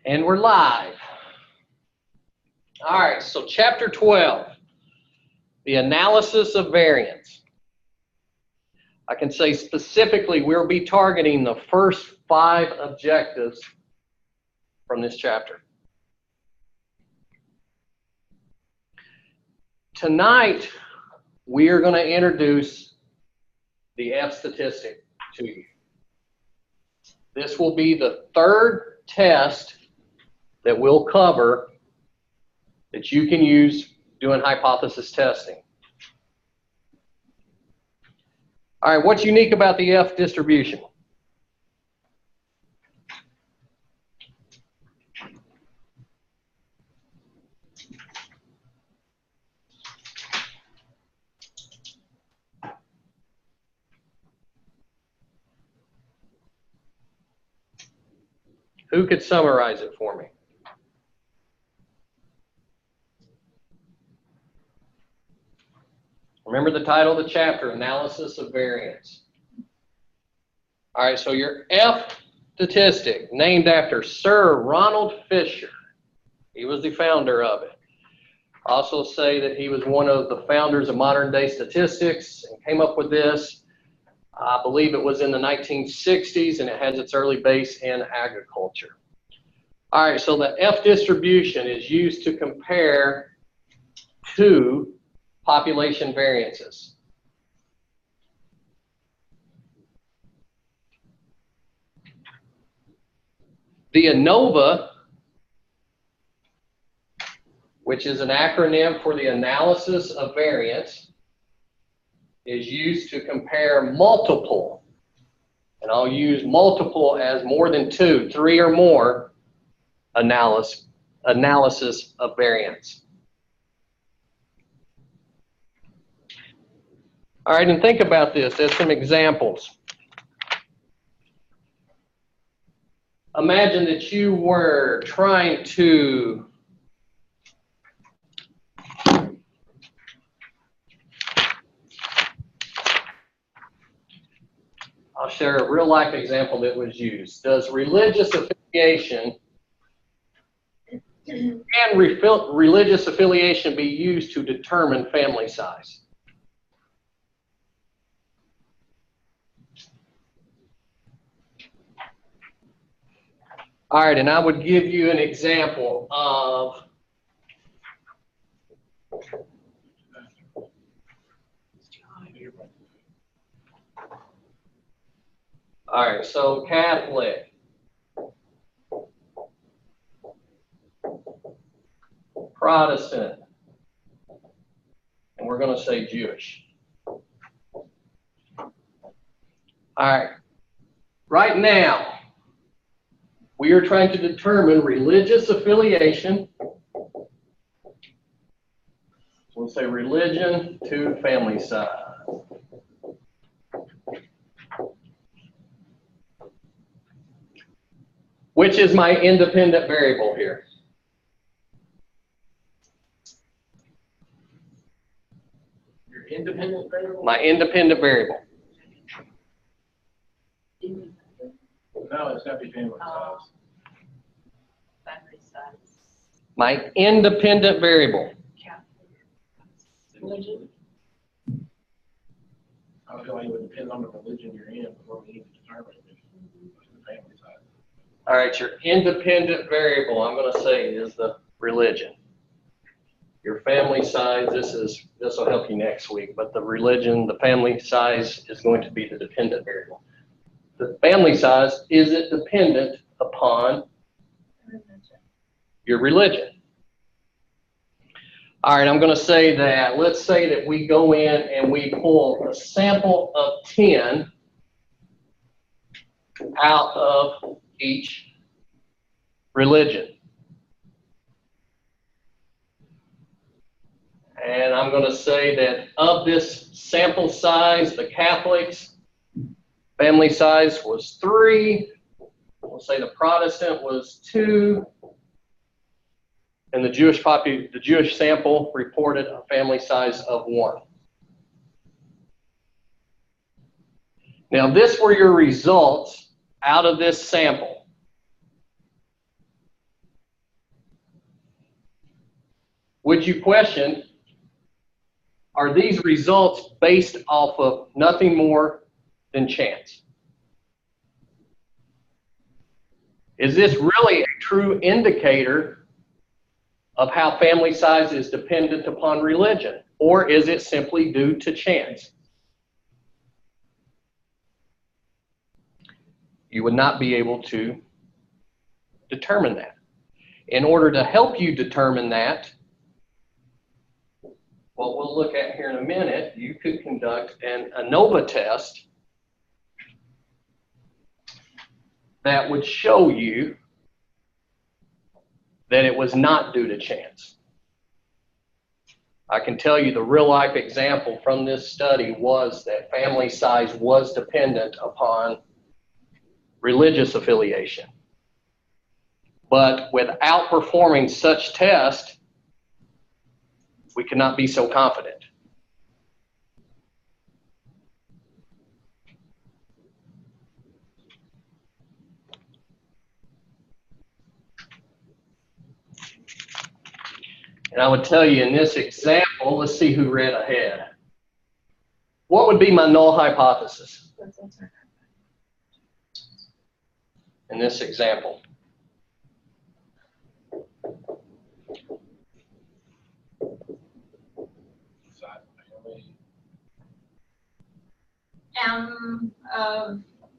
And we're live. All right, so chapter 12, the analysis of variance. I can say specifically we'll be targeting the first 5 objectives from this chapter. Tonight, we are going to introduce the F statistic to you. This will be the 3rd test that we'll cover that you can use doing hypothesis testing. All right, what's unique about the F distribution? Who could summarize it for me? Remember the title of the chapter, Analysis of Variance. All right, so your F statistic, named after Sir Ronald Fisher. He was the founder of it. Also say that he was one of the founders of modern day statistics and came up with this. I believe it was in the 1960s, and it has its early base in agriculture. All right, so the F distribution is used to compare two population variances. The ANOVA, which is an acronym for the analysis of variance, is used to compare multiple, and I'll use multiple as more than 2, 3 or more analysis of variance. All right, and think about this as some examples. Imagine that you were trying to I'll share a real life example that was used. Does religious affiliation religious affiliation be used to determine family size? All right, and I would give you an example of all right, so Catholic, Protestant, and we're going to say Jewish. All right, right now, we are trying to determine religious affiliation. We'll say religion to family size. Which is my independent variable here? Your independent variable? My independent variable. No, it's got to be family size. Family size. My independent variable. Religion. I feel like it would depend on the religion you're in before we need to determine the family size. All right, your independent variable, I'm going to say, is the religion. Your family size, this will help you next week, but the religion, the family size is going to be the dependent variable. The family size, is it dependent upon your religion? All right, I'm going to say that, let's say that we go in and we pull a sample of 10 out of each religion. And I'm going to say that of this sample size, the Catholics' family size was 3. We'll say the Protestant was 2. And the Jewish sample reported a family size of 1. Now, this were your results out of this sample. would you question, are these results based off of nothing more than chance? Is this really a true indicator of how family size is dependent upon religion, or is it simply due to chance? You would not be able to determine that. In order to help you determine that, what we'll look at here in a minute, you could conduct an ANOVA test that would show you that it was not due to chance. I can tell you the real life example from this study was that family size was dependent upon religious affiliation. But without performing such tests, we cannot be so confident. And I would tell you in this example, let's see who read ahead. What would be my null hypothesis in this example?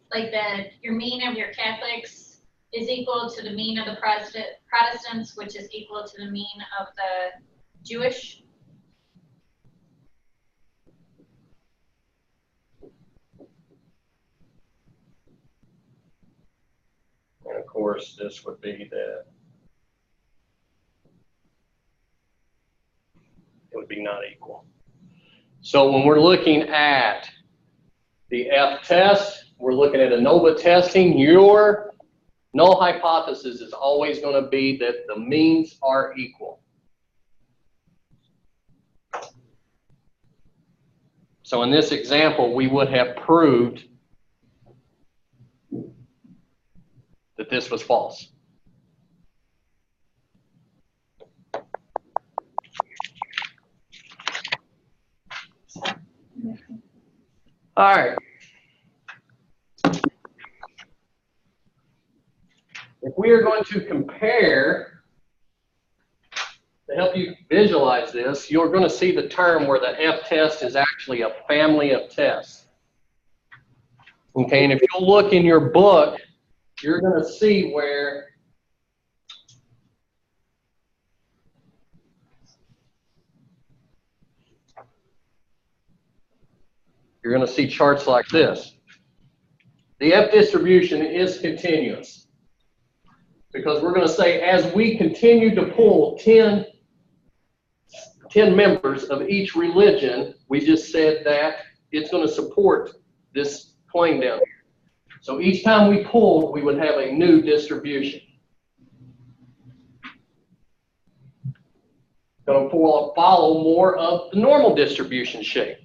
Like that your mean of your Catholics is equal to the mean of the Protestants, which is equal to the mean of the Jewish. And of course, this would be that it would be not equal. So when we're looking at the F test, we're looking at ANOVA testing, your null hypothesis is always going to be that the means are equal. So in this example, we would have proved that this was false. All right. If we are going to compare, to help you visualize this, you're going to see the term where the F test is actually a family of tests. Okay, and if you look in your book, you're going to see where you're going to see charts like this. The F distribution is continuous because we're going to say as we continue to pull 10 members of each religion, we just said that it's going to support this plane down here. So each time we pulled, we would have a new distribution. Going to follow more of the normal distribution shape.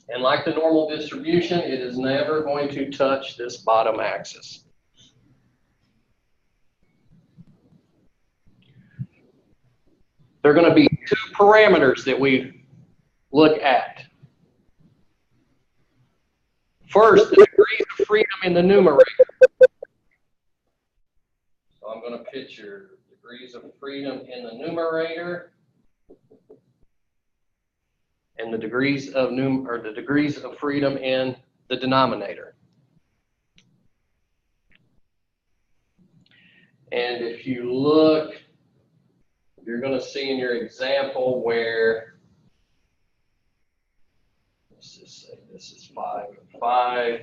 And like the normal distribution, it is never going to touch this bottom axis. There are going to be two parameters that we look at. First, the degrees of freedom in the numerator. So I'm going to picture degrees of freedom in the numerator and the degrees of freedom in the denominator. And if you look, you're going to see in your example where, let's just say this is 5 and 5.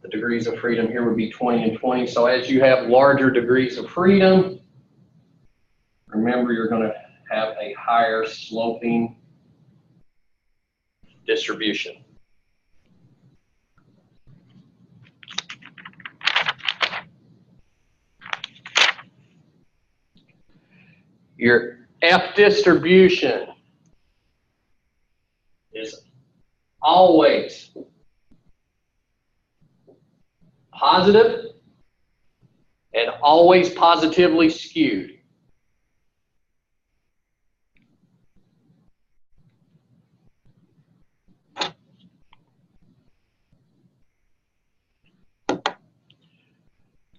The degrees of freedom here would be 20 and 20. So as you have larger degrees of freedom, remember you're going to have a higher sloping distribution. Your F distribution is always positive and always positively skewed.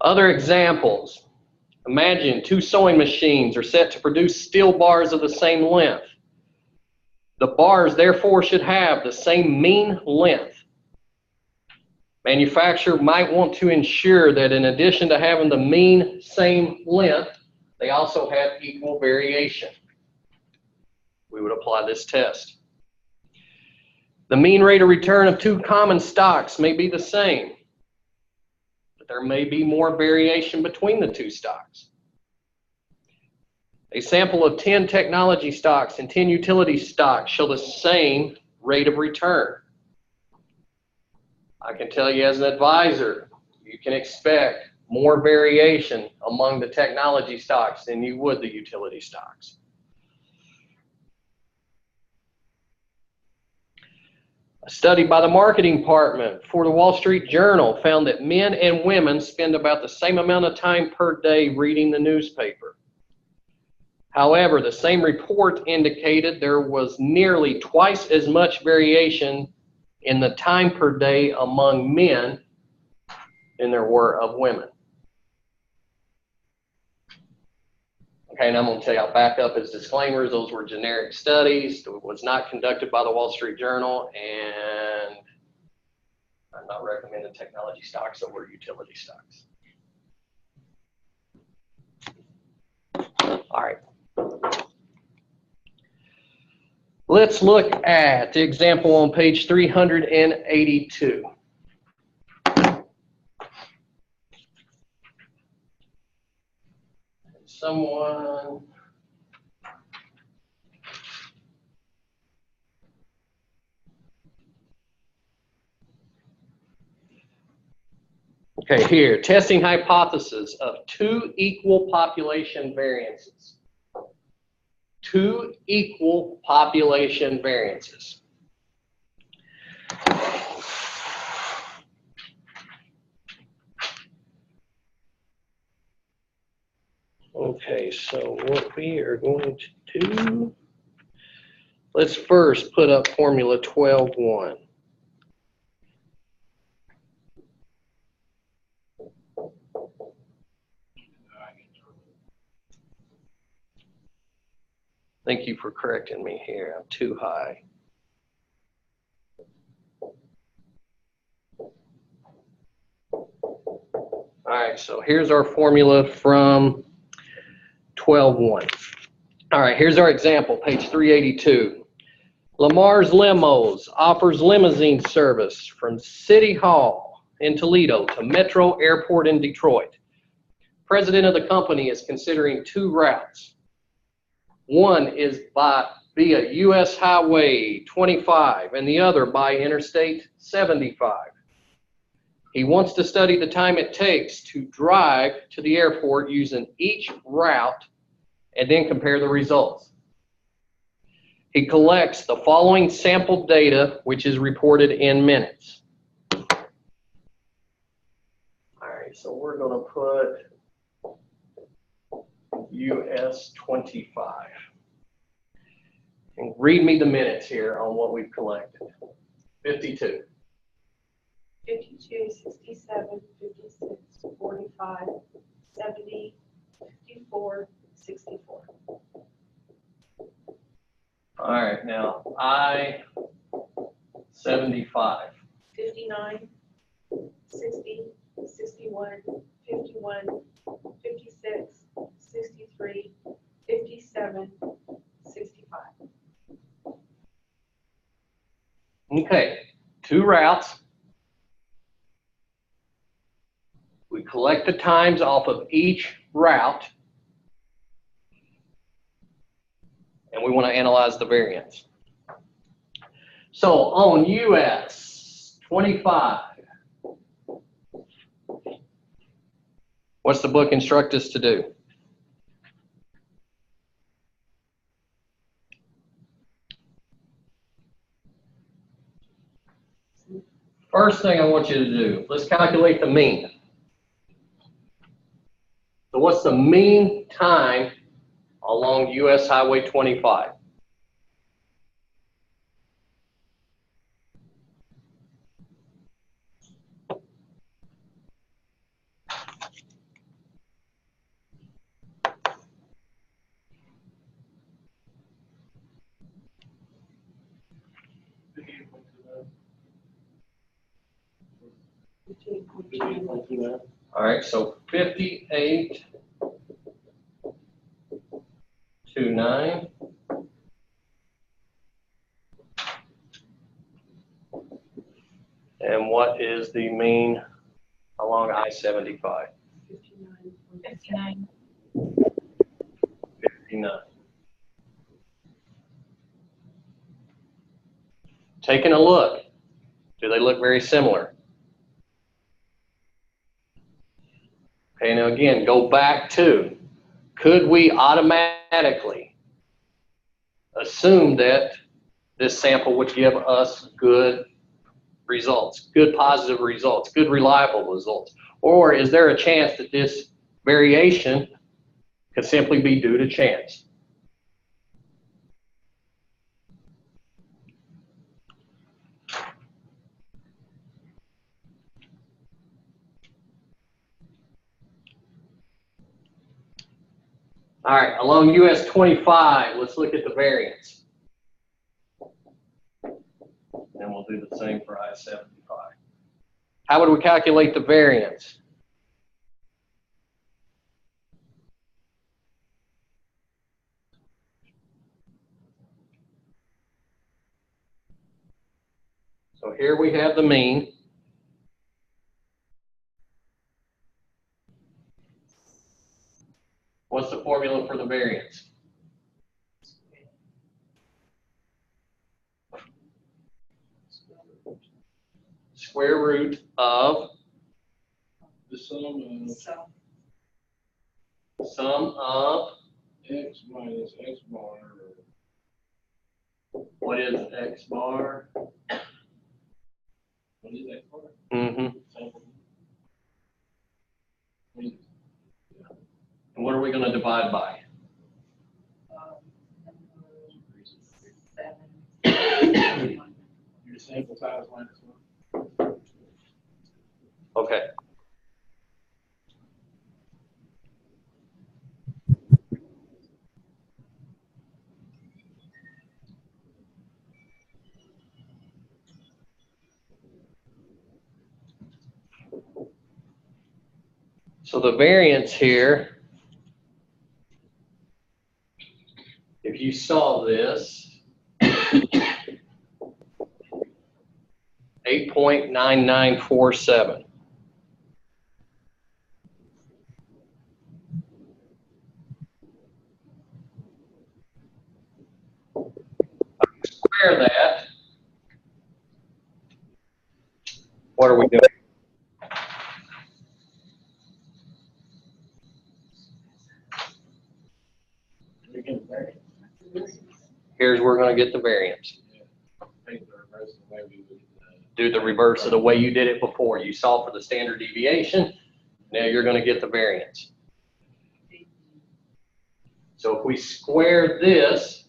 Other examples. Imagine 2 sewing machines are set to produce steel bars of the same length. The bars, therefore, should have the same mean length. Manufacturer might want to ensure that in addition to having the mean same length, they also have equal variation. We would apply this test. The mean rate of return of 2 common stocks may be the same, but there may be more variation between the 2 stocks. A sample of 10 technology stocks and 10 utility stocks show the same rate of return. I can tell you as an advisor, you can expect more variation among the technology stocks than you would the utility stocks. A study by the marketing department for the Wall Street Journal found that men and women spend about the same amount of time per day reading the newspaper. However, the same report indicated there was nearly twice as much variation in the time per day among men than there were of women. Okay, and I'm going to tell you, I'll back up as disclaimers. Those were generic studies. It was not conducted by the Wall Street Journal, and I'm not recommending technology stocks over utility stocks. All right. Let's look at the example on page 382. Someone okay, here, testing hypothesis of 2 equal population variances. 2 equal population variances. Okay, so what we are going to do, let's first put up formula 12.1. Thank you for correcting me here. I'm too high. All right, so here's our formula from 12.1. All right, here's our example, page 382. Lamar's Limos offers limousine service from City Hall in Toledo to Metro Airport in Detroit. President of the company is considering 2 routes. One is via U.S. Highway 25 and the other by Interstate 75. He wants to study the time it takes to drive to the airport using each route and then compare the results. He collects the following sample data, which is reported in minutes. All right, so we're going to put US 25. And read me the minutes here on what we've collected. 52. 52, 67, 56, 45, 70, 54, 64. All right, now I-75. 59, 60, 61, 51, 56, 63, 57, 65. Okay, 2 routes. We collect the times off of each route, and we want to analyze the variance. So on US 25, what's the book instruct us to do? First thing I want you to do, let's calculate the mean. So what's the mean time along US Highway 25? 58.29. All right, so 58.29. And what is the mean along I-75? 59. 59. Taking a look, do they look very similar? Okay, now again, go back to, could we automatically assume that this sample would give us good results, good positive results, good reliable results? Or is there a chance that this variation could simply be due to chance? All right, along US 25, let's look at the variance. And we'll do the same for I-75. How would we calculate the variance? So here we have the mean. What's the formula for the variance? Square root of The sum of, x minus x bar. what is x bar? What is x bar? Mm-hmm. Sample. And what are we going to divide by? Your sample size minus 1. Okay. So the variance here, if you saw this, 8.9947. Square that. What are we doing? You're getting variance. Here's where we're going to get the variance. Take the reverse of the way we would, Do the reverse of the way you did it before. You saw for the standard deviation. Now you're going to get the variance. So if we square this,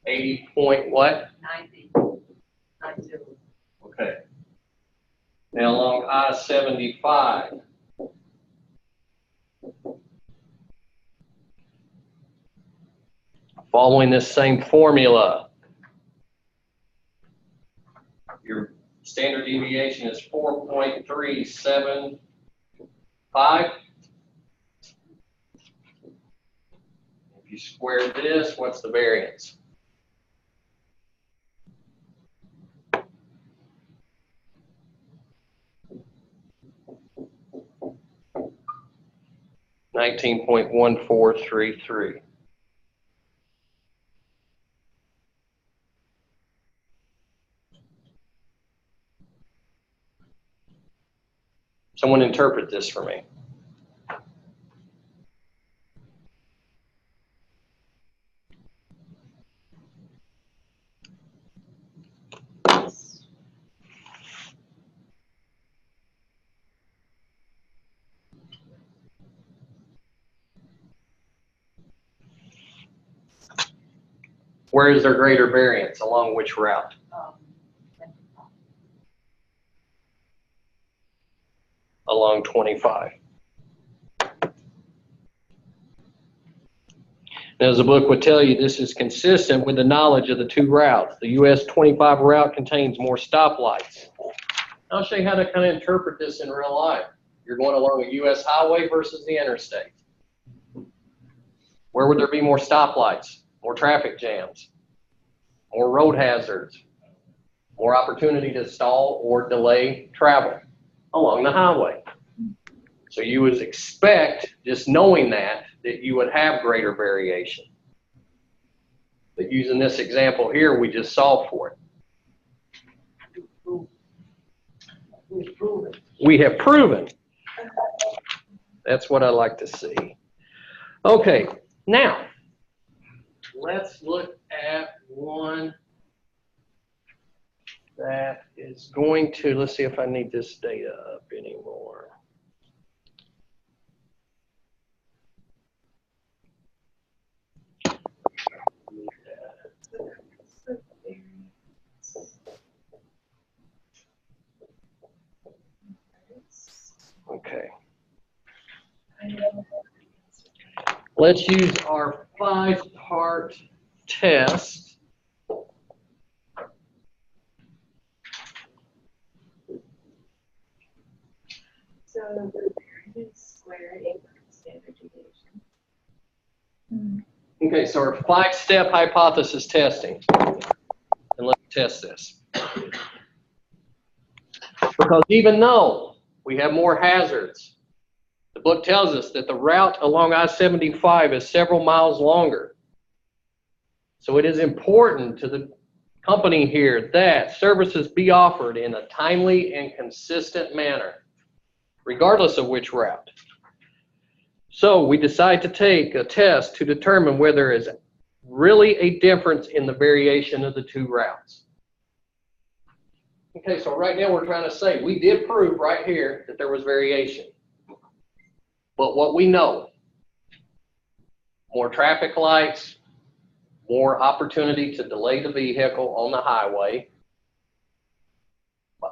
80 point what? 90. Okay. Now along I-75, following this same formula, your standard deviation is 4.375. If you square this, what's the variance? $19.1433. Someone interpret this for me. Where is there greater variance? Along which route? Along 25. As the book would tell you, this is consistent with the knowledge of the two routes. The US 25 route contains more stoplights. I'll show you how to kind of interpret this in real life. You're going along a US highway versus the interstate. Where would there be more stoplights, more traffic jams, more road hazards, more opportunity to stall or delay travel? Along the highway. So you would expect, just knowing that you would have greater variation. But using this example here, we just solved for it. We have proven. That's what I like to see. Okay, now let's look at one that is going to, let's see if I need this data up anymore. Okay. Let's use our 5-part test. So the variance squared equals standard deviation. Okay, so our 5-step hypothesis testing. And let's test this. Because even though we have more hazards, the book tells us that the route along I-75 is several miles longer. So it is important to the company here that services be offered in a timely and consistent manner, regardless of which route. So we decide to take a test to determine whether there is really a difference in the variation of the two routes. Okay, so right now we're trying to say we did prove right here that there was variation. But what we know, more traffic lights, more opportunity to delay the vehicle on the highway.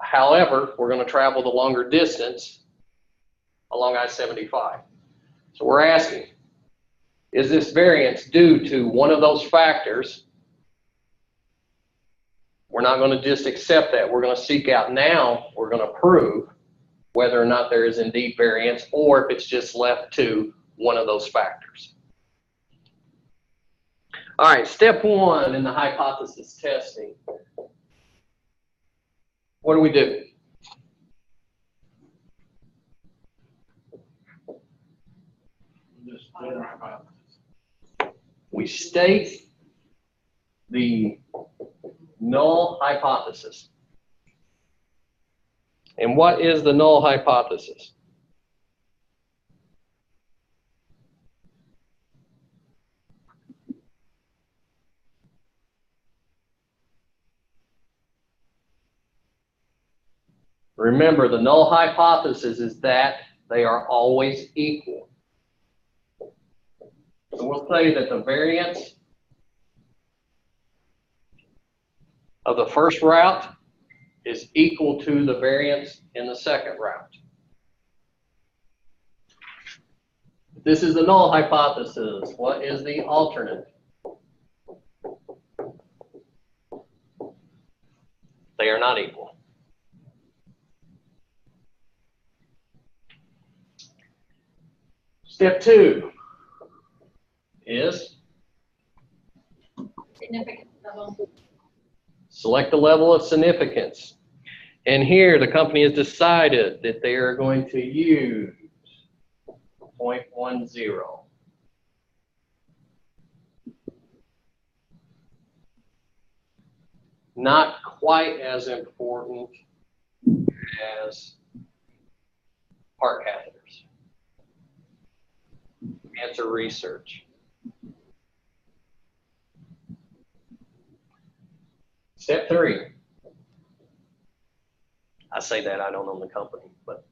However, we're going to travel the longer distance along I-75. So we're asking, is this variance due to one of those factors? We're not going to just accept that. We're going to seek out now, we're going to prove whether or not there is indeed variance or if it's just left to one of those factors. All right, step 1 in the hypothesis testing. What do we do? Just state our hypothesis. We state the null hypothesis. And what is the null hypothesis? Remember, the null hypothesis is that they are always equal. So we'll say that the variance of the first route is equal to the variance in the second route. This is the null hypothesis. What is the alternate? They are not equal. Step 2 is Significance level. select the level of significance. And here the company has decided that they are going to use 0.10. Not quite as important as heart catheters. Cancer research. Step 3. I say that, I don't own the company, but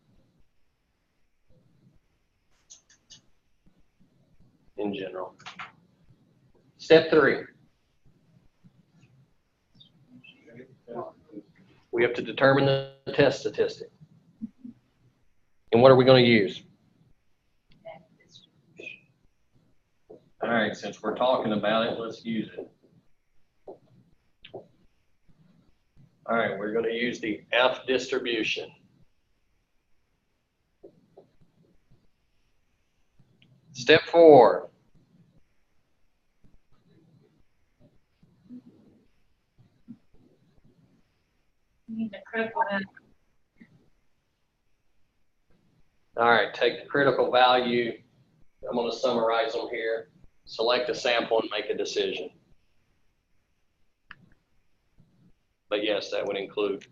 in general. Step 3. We have to determine the test statistic. And what are we going to use? All right, since we're talking about it, let's use it. All right, we're going to use the F distribution. Step 4. You need the critical value. All right, take the critical value. I'm going to summarize them here. Select a sample and make a decision. But yes, that would include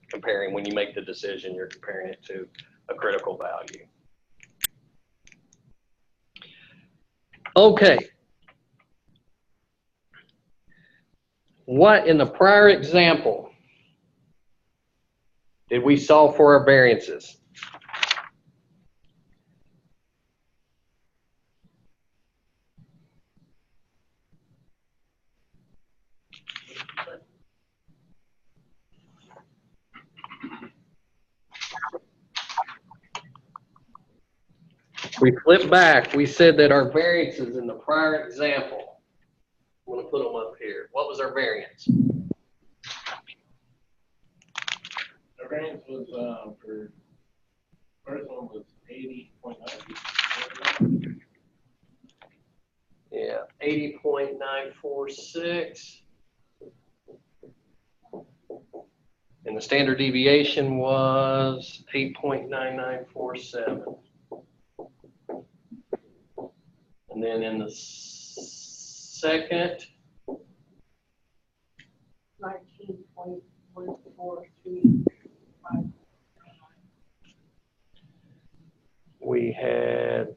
comparing, when you make the decision, you're comparing it to a critical value. Okay. What in the prior example did we solve for our variances? We flip back, we said that our variances in the prior example, I'm going to put them up here. What was our variance? The variance was, for, first one was 80.9. Yeah, 80.946. And the standard deviation was 8.9947. And then in the second, 19.143. we had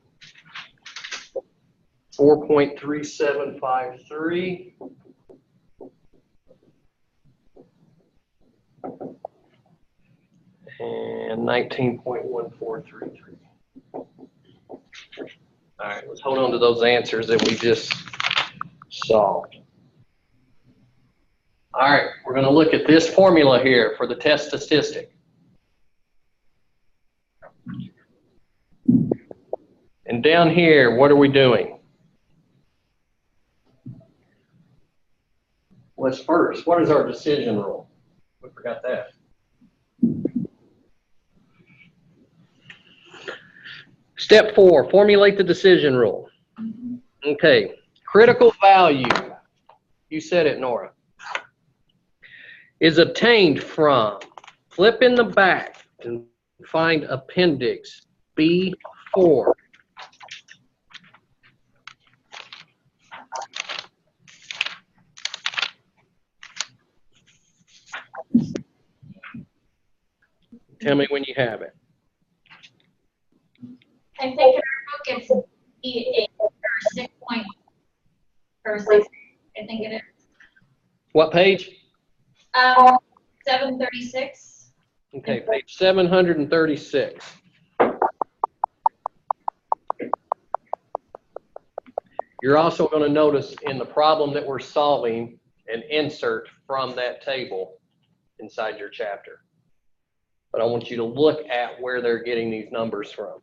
4.3753. And 19.1433. All right, let's hold on to those answers that we just solved. All right, we're going to look at this formula here for the test statistic. And down here, what are we doing? What's first? What is our decision rule? We forgot that. Step 4, formulate the decision rule. Okay, critical value, you said it, Nora, is obtained from, flip in the back and find appendix B4. Tell me when you have it. I think in our book it's E8 or 6 point, or 6, I think it is. What page? 736. Okay, page 736. You're also going to notice in the problem that we're solving an insert from that table inside your chapter. But I want you to look at where they're getting these numbers from.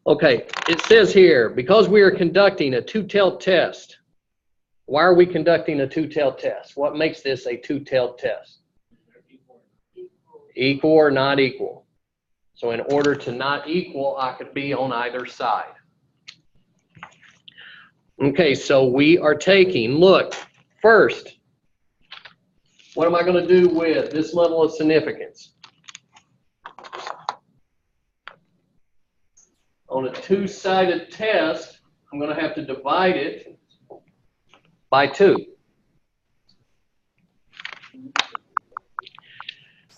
Okay, it says here, because we are conducting a two-tailed test. Why are we conducting a two-tailed test? What makes this a two-tailed test? Equal or not equal. So in order to not equal, I could be on either side. Okay, so we are taking, look, first, what am I going to do with this level of significance? On a two-sided test, I'm going to have to divide it by 2.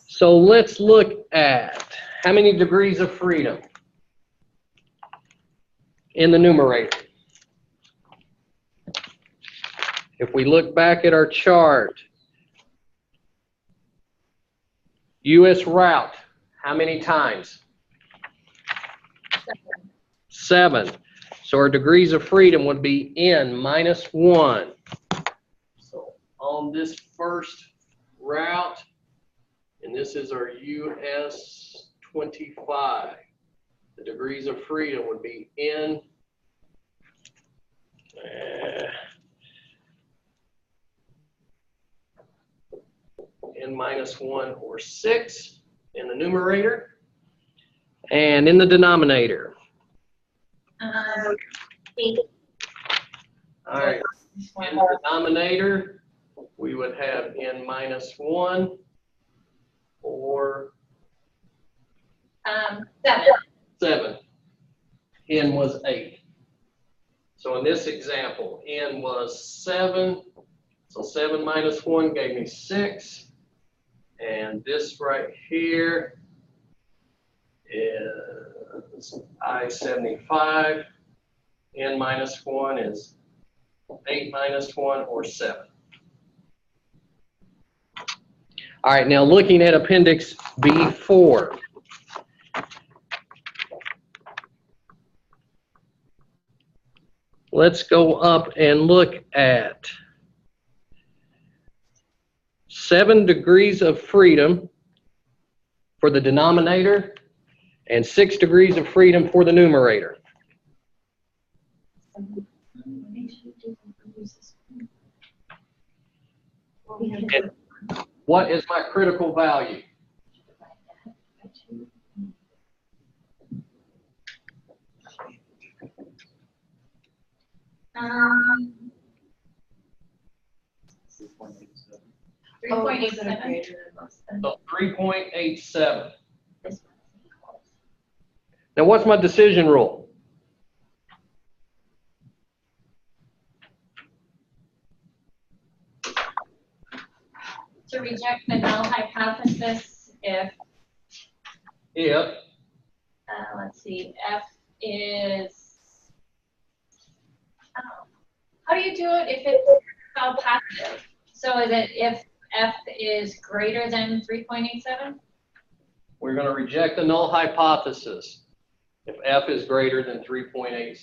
So let's look at how many degrees of freedom in the numerator. If we look back at our chart, US route, how many times? 7. So our degrees of freedom would be n minus 1. So on this first route, and this is our US 25, the degrees of freedom would be n N minus 1 or 6 in the numerator. And in the denominator. 8. All right, in the denominator, we would have N minus 1 or 7. 7. N was 8. So in this example, N was 7. So 7 minus 1 gave me 6. And this right here is I-75. N minus 1 is 8 minus 1 or 7. All right, now looking at Appendix B4. Let's go up and look at 7 degrees of freedom for the denominator and 6 degrees of freedom for the numerator. And what is my critical value? Um, Oh, 3.87. So 3.87. Now what's my decision rule? To reject the null hypothesis if, If let's see, F is, how do you do it if it's all positive? So is it if F is greater than 3.87? we're going to reject the null hypothesis if F is greater than 3.87.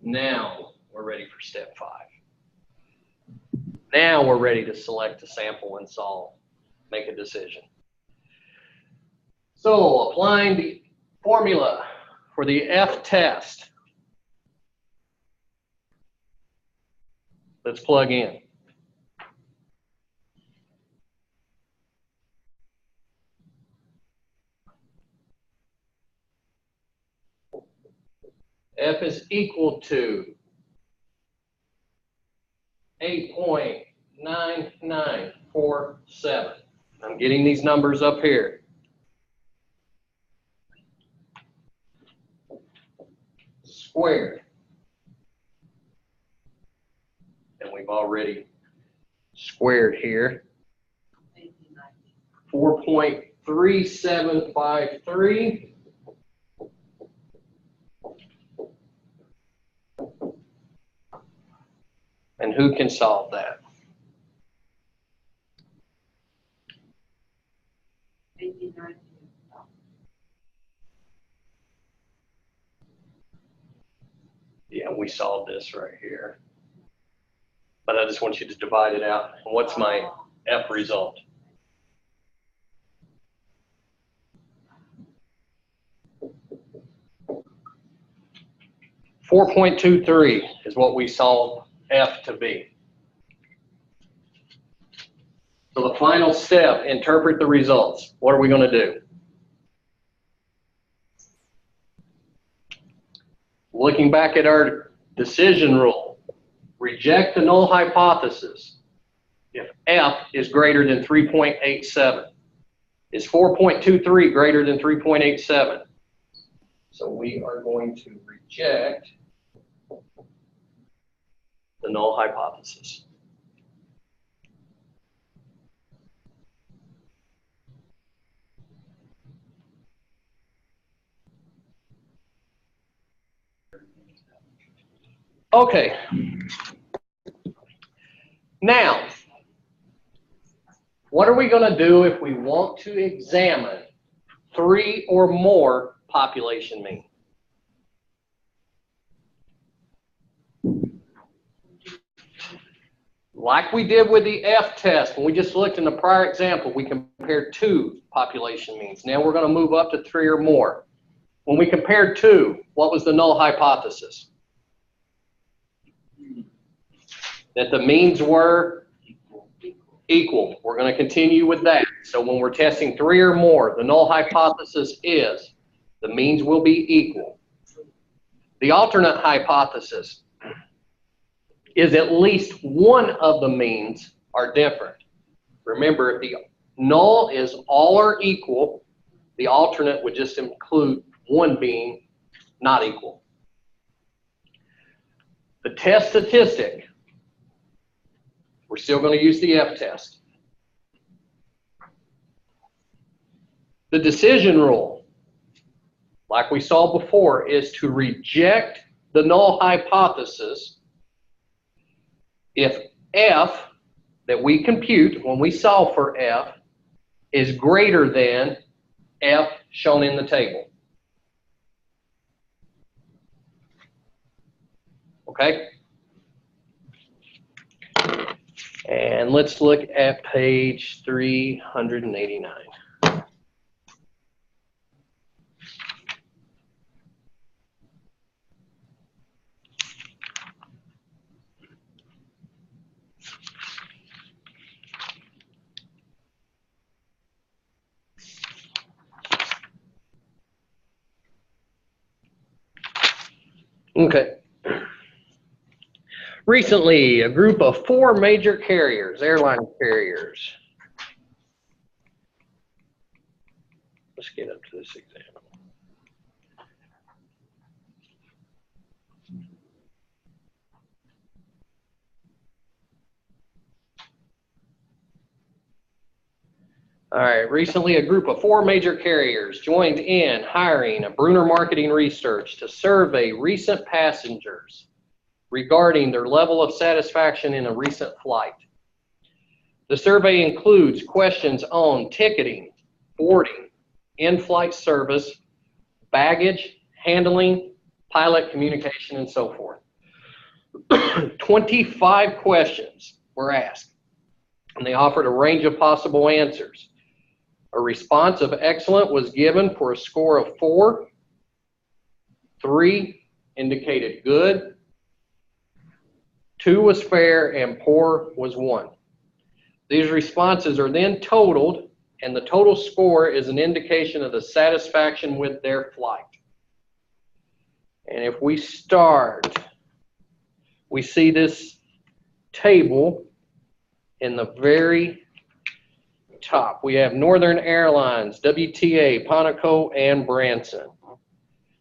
Now we're ready for step 5. Now we're ready to select a sample and solve, make a decision. So applying the formula for the F test. Let's plug in. F is equal to 8.9947. I'm getting these numbers up here. Squared. And we've already squared here. 4.3753. And who can solve that? Yeah, we solved this right here. But I just want you to divide it out. And what's my F result? .23 is what we solved F to be. So the final step, interpret the results. What are we going to do? Looking back at our decision rule, reject the null hypothesis if F is greater than 3.87. Is 4.23 greater than 3.87? So we are going to reject the null hypothesis. Okay. Now, what are we going to do if we want to examine 3 or more population mean? Like we did with the F test, when we just looked in the prior example, we compared 2 population means. Now we're going to move up to 3 or more. When we compared 2, what was the null hypothesis? That the means were equal. We're going to continue with that. So when we're testing 3 or more, the null hypothesis is the means will be equal. The alternate hypothesis is at least one of the means are different. Remember, if the null is all are equal, the alternate would just include one being not equal. The test statistic, we're still going to use the F test. The decision rule, like we saw before, is to reject the null hypothesis if F that we compute when we solve for F is greater than F shown in the table. Okay? And let's look at page 389. Okay. Recently, a group of 4 major carriers, airline carriers. Let's get up to this example. All right, recently a group of 4 major carriers joined in hiring a Bruner Marketing Research to survey recent passengers regarding their level of satisfaction in a recent flight. The survey includes questions on ticketing, boarding, in-flight service, baggage, handling, pilot communication, and so forth. 25 questions were asked, and they offered a range of possible answers. A response of excellent was given for a score of 4. 3 indicated good. 2 was fair, and poor was 1. These responses are then totaled, and the total score is an indication of the satisfaction with their flight. And if we start, we see this table in the very top. We have Northern Airlines, WTA, Ponaco, and Branson.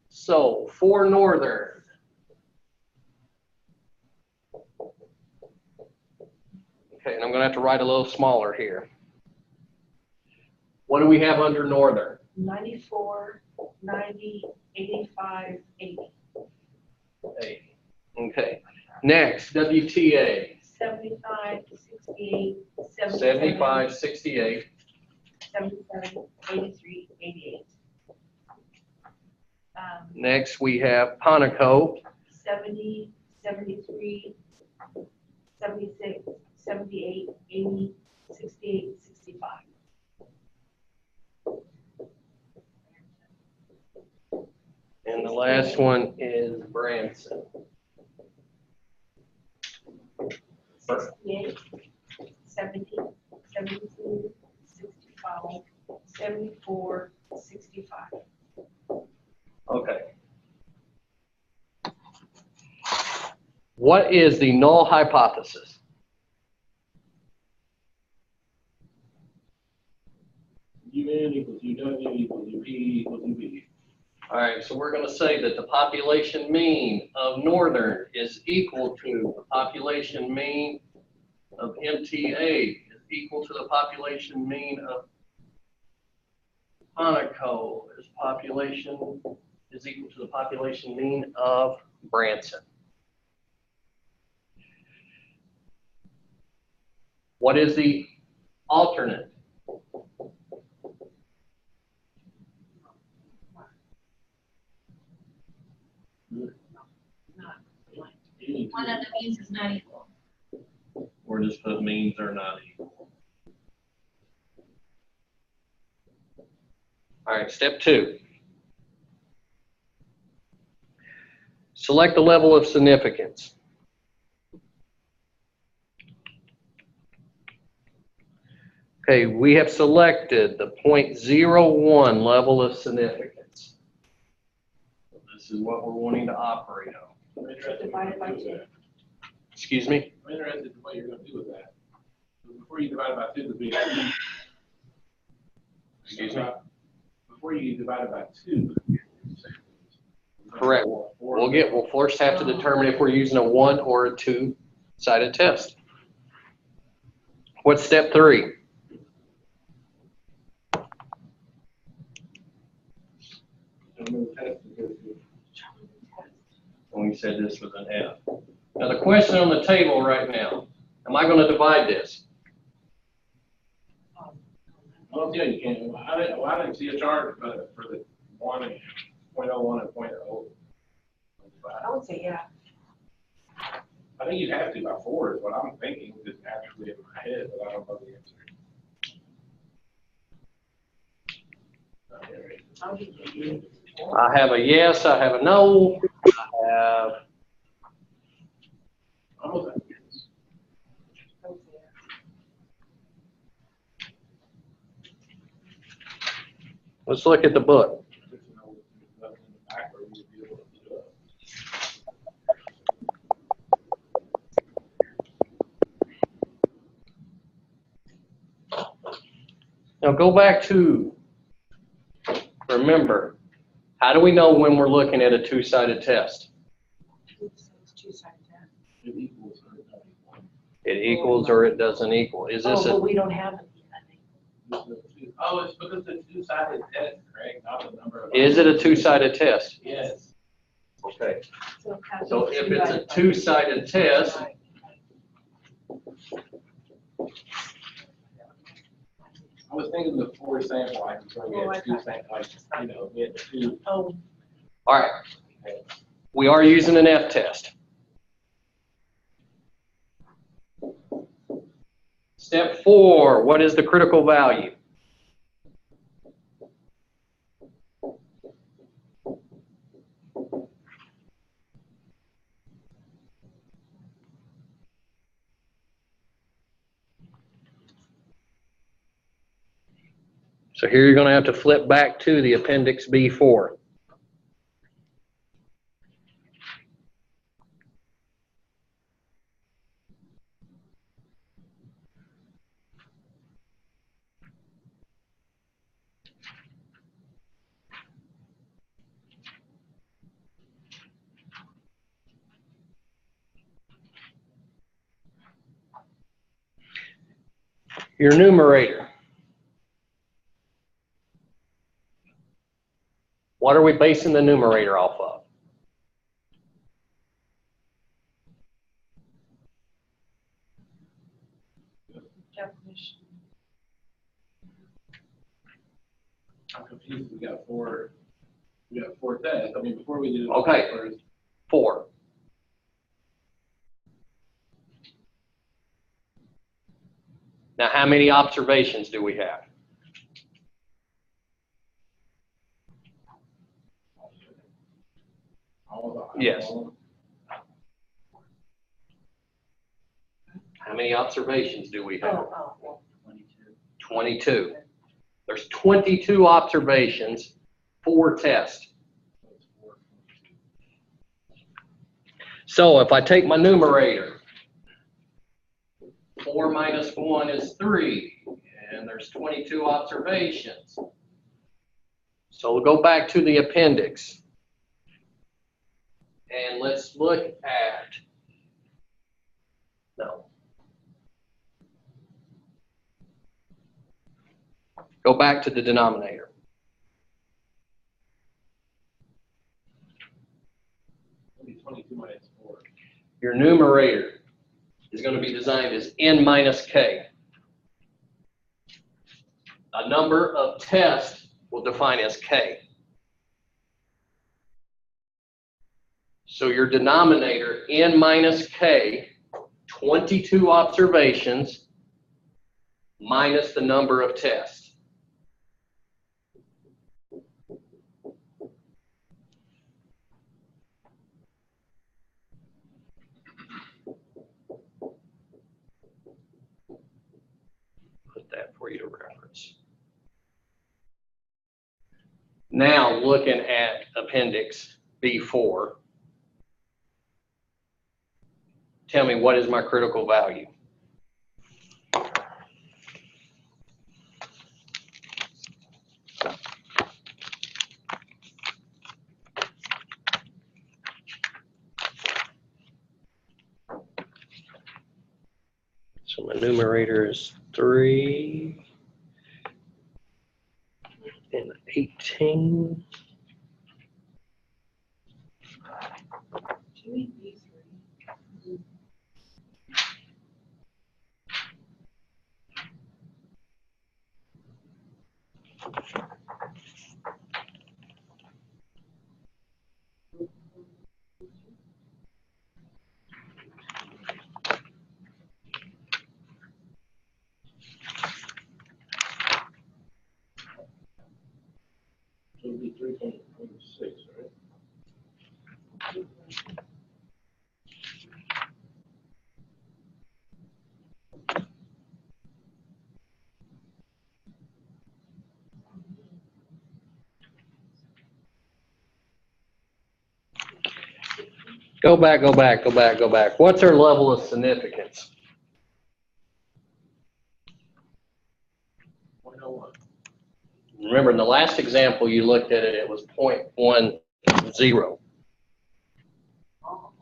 So for Northern, okay, and I'm going to have to write a little smaller here. What do we have under Northern? 94, 90, 85, 80. 80. Okay. Next, WTA. 75, 68, 77, 75, 68. 77, 83, 88. Next, we have Ponaco. 70, 73, 76, 78, 80, 68, 65. And the last one is Branson. 68, 70, 72, 65, 74, 65. Okay. What is the null hypothesis? UN equals UW equals UP equals UB. All right, so we're going to say that the population mean of Northern is equal to the population mean of MTA is equal to the population mean of Ponaco is equal to the population mean of Branson. What is the alternate? One of the means is not equal. or just put means are not equal. All right, step 2. Select the level of significance. Okay, we have selected the 0.01 level of significance. This is what we're wanting to operate on. I'm interested in Divided by what you're gonna do with 2. that. Excuse me? I'm interested in what you're gonna do with that. Before you divide it by 2, the big. Excuse me? Before you divide it by 2. Correct. We'll first have to determine if we're using a 1 or a 2-sided test. What's step 3? And we said this was an F. Now the question on the table right now, am I going to divide this? Well, yeah, you can't. I didn't see a chart for the 1 and 0.01 and 0.0. I would say, yeah. I think you'd have to by 4 is what I'm thinking, just naturally in my head, but I don't know the answer. I have a yes, I have a no, I have, Almost like yes. I would say, yeah. let's look at the book. Just to know there's nothing in the back where you'd be able to do it. Now go back to, remember, how do we know when we're looking at a 2-sided test? It's 2-sided test. It equals or it doesn't equal. It equals or it doesn't equal. Is this Oh, but a, we don't have it yet, I think. Oh, it's because it's a 2-sided test, correct? Not the number of. is it a 2-sided test? Yes. Okay, So it has to so be if it's a divided by 2-sided test, I was thinking the 4 sample, like, so we had 2 sample, like, you know, we had 2. Oh, all right, we are using an F test. Step 4, what is the critical value? So here you're going to have to flip back to the Appendix B4. Your numerator. What are we basing the numerator off of? definition. I'm confused, we got 4 tests, I mean, before we did it. Okay. 4. Now, how many observations do we have? Yes. How many observations do we have? Oh, 22. There's 22 observations, 4 tests. So if I take my numerator, 4 minus 1 is 3, and there's 22 observations. So we'll go back to the appendix. And let's look at, no. Go back to the denominator. It'll be 22 minus 4. Your numerator is going to be designed as n minus k. A number of tests will define as k. So your denominator, n minus k, 22 observations minus the number of tests. Put that for you to reference. Now looking at Appendix B4, tell me, what is my critical value? So my numerator is 3 and 18. Do you mean B3? So it'd be 3.6, right? Go back. What's our level of significance? 0.01. Remember, in the last example you looked at it, it was 0.10. Oh.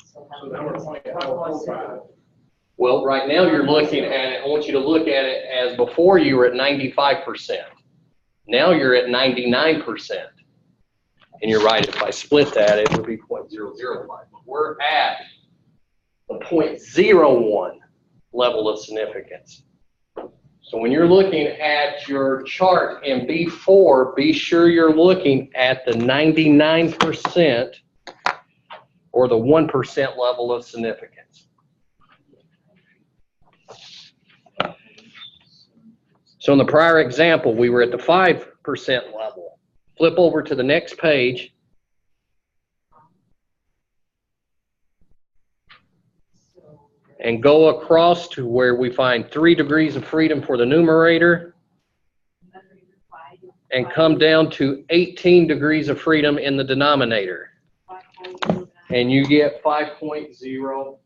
So now we're 0.045. Well, right now you're looking at it, I want you to look at it as before you were at 95%. Now you're at 99%. And you're right, if I split that, it would be 0.005. But we're at the 0.01 level of significance. So when you're looking at your chart in B4, be sure you're looking at the 99% or the 1% level of significance. So in the prior example, we were at the 5% level. Flip over to the next page. And go across to where we find 3 degrees of freedom for the numerator and come down to 18 degrees of freedom in the denominator. And you get 5.09.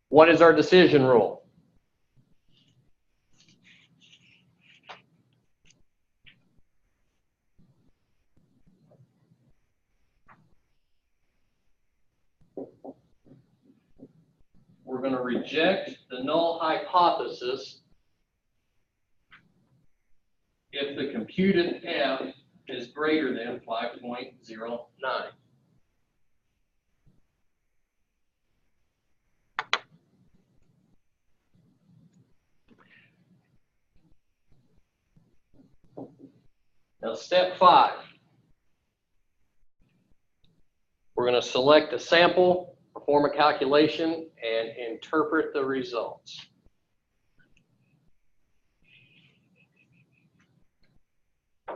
What is our decision rule? We're going to reject the null hypothesis if the computed F is greater than 5.09. Now, step 5. We're going to select a sample, perform a calculation, and interpret the results.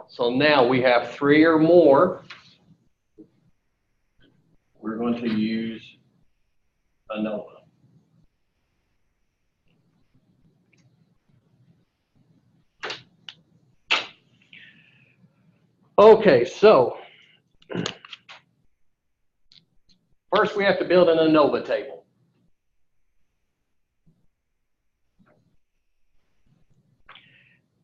So now we have 3 or more. We're going to use ANOVA. Okay, so first we have to build an ANOVA table.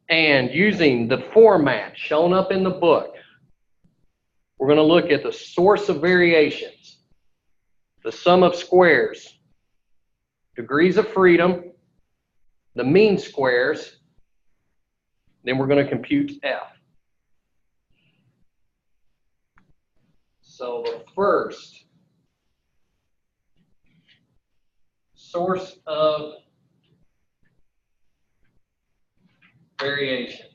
And using the format shown up in the book, we're going to look at the source of variations, the sum of squares, degrees of freedom, the mean squares, then we're going to compute F. So the first source of variation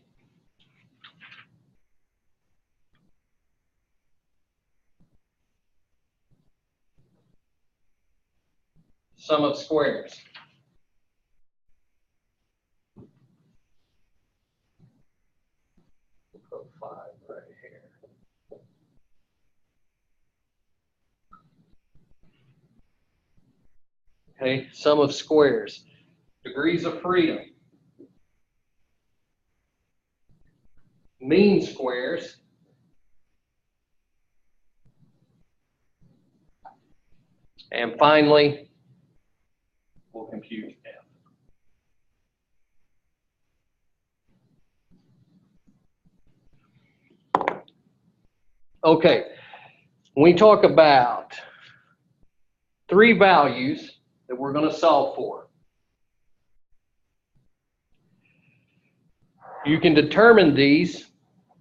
sum of squares. Put 5 right here. Okay, sum of squares. Degrees of freedom. Mean squares. And finally, we'll compute F. Okay, when we talk about 3 values that we're going to solve for, you can determine these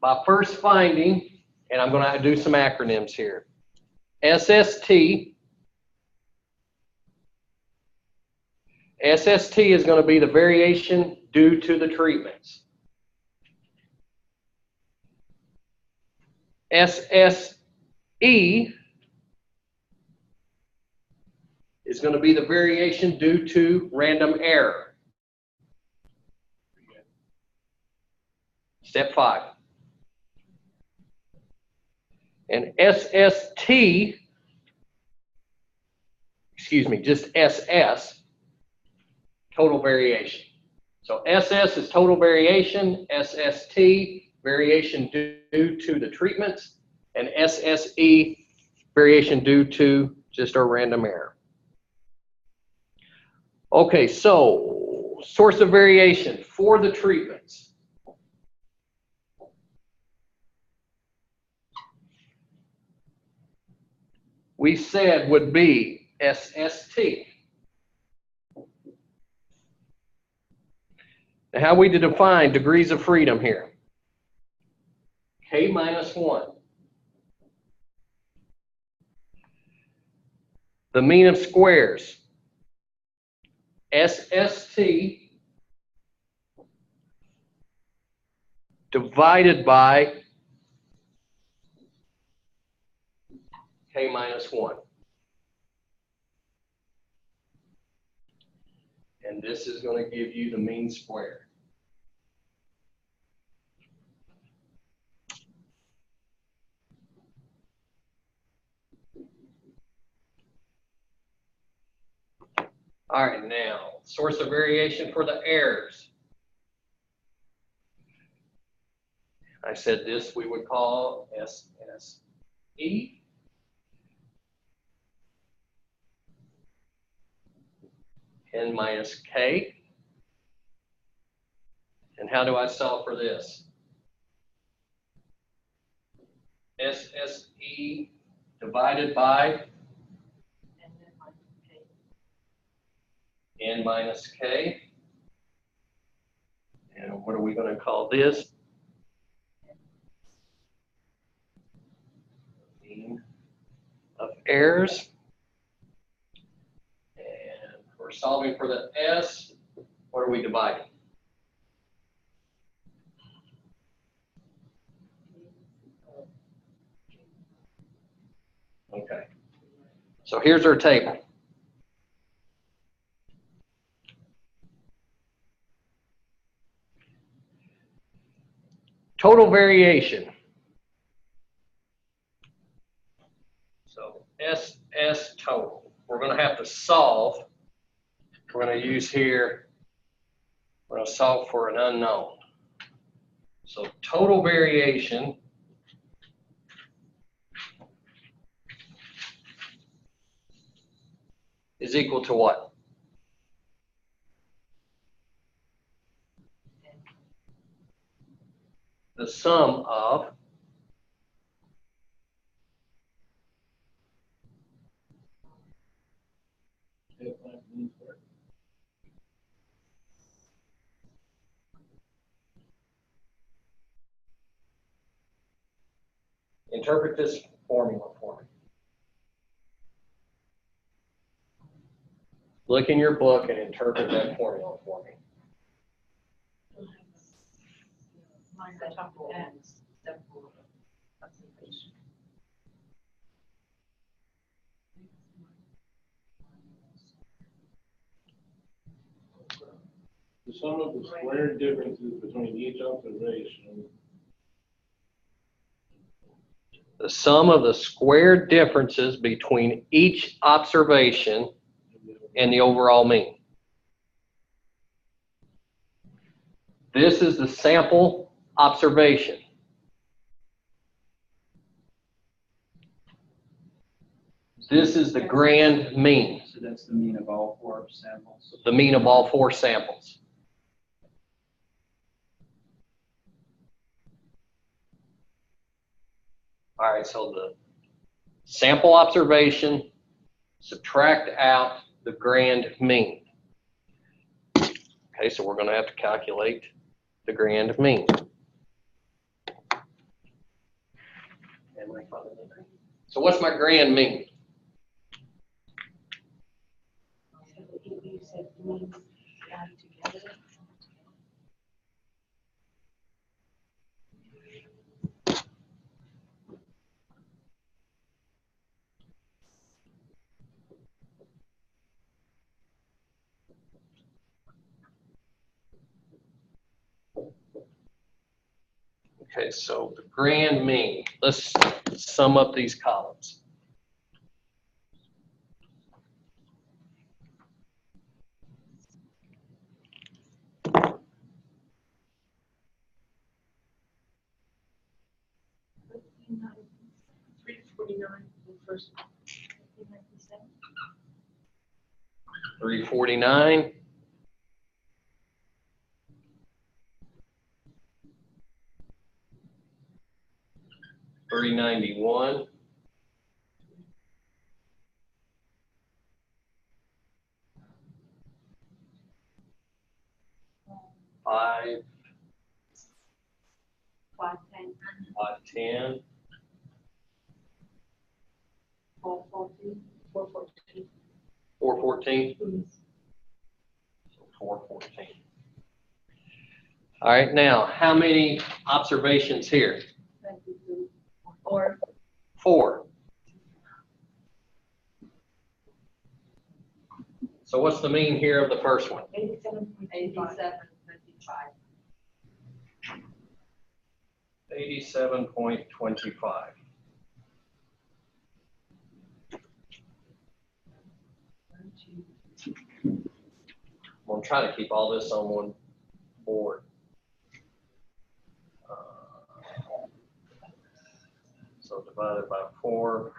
by first finding, and I'm going to do some acronyms here, SST. SST is going to be the variation due to the treatments. SSE is going to be the variation due to random error. Step 5. And SST, excuse me, just SS, total variation. So SS is total variation, SST, variation due to the treatments, and SSE, variation due to just a random error. Okay, so source of variation for the treatments. We said would be SST. Now, how we define degrees of freedom here? K minus 1. The mean of squares. SST divided by K minus 1. And this is going to give you the mean square. All right, now, source of variation for the errors. I said this we would call SSE. N minus K. And how do I solve for this? SSE divided by N minus K. And what are we going to call this? Mean of errors. And we're solving for the S. What are we dividing? Okay. So here's our table. Total variation. So SS total. We're going to have to solve. We're going to use here, we're going to solve for an unknown. So total variation is equal to what? The sum of interpret this formula for me. Look in your book and interpret that formula for me. The sum of the square differences between each observation. The sum of the square differences between each observation and the overall mean. This is the sample observation. This is the grand mean. So that's the mean of all 4 samples. The mean of all 4 samples. All right, so the sample observation, subtract out the grand mean. Okay, so we're going to have to calculate the grand mean. So what's my grand mean? You said means add together. Okay, so the grand mean, let's sum up these columns. $349 the first one. 349. $391. $510. 510, 414, 414. 414. Please. So 414. All right, now how many observations here? 22. Or 4. So what's the mean here of the first one? 87.85. 87.25. I'm going to try to keep all this on one board. So divided by 4.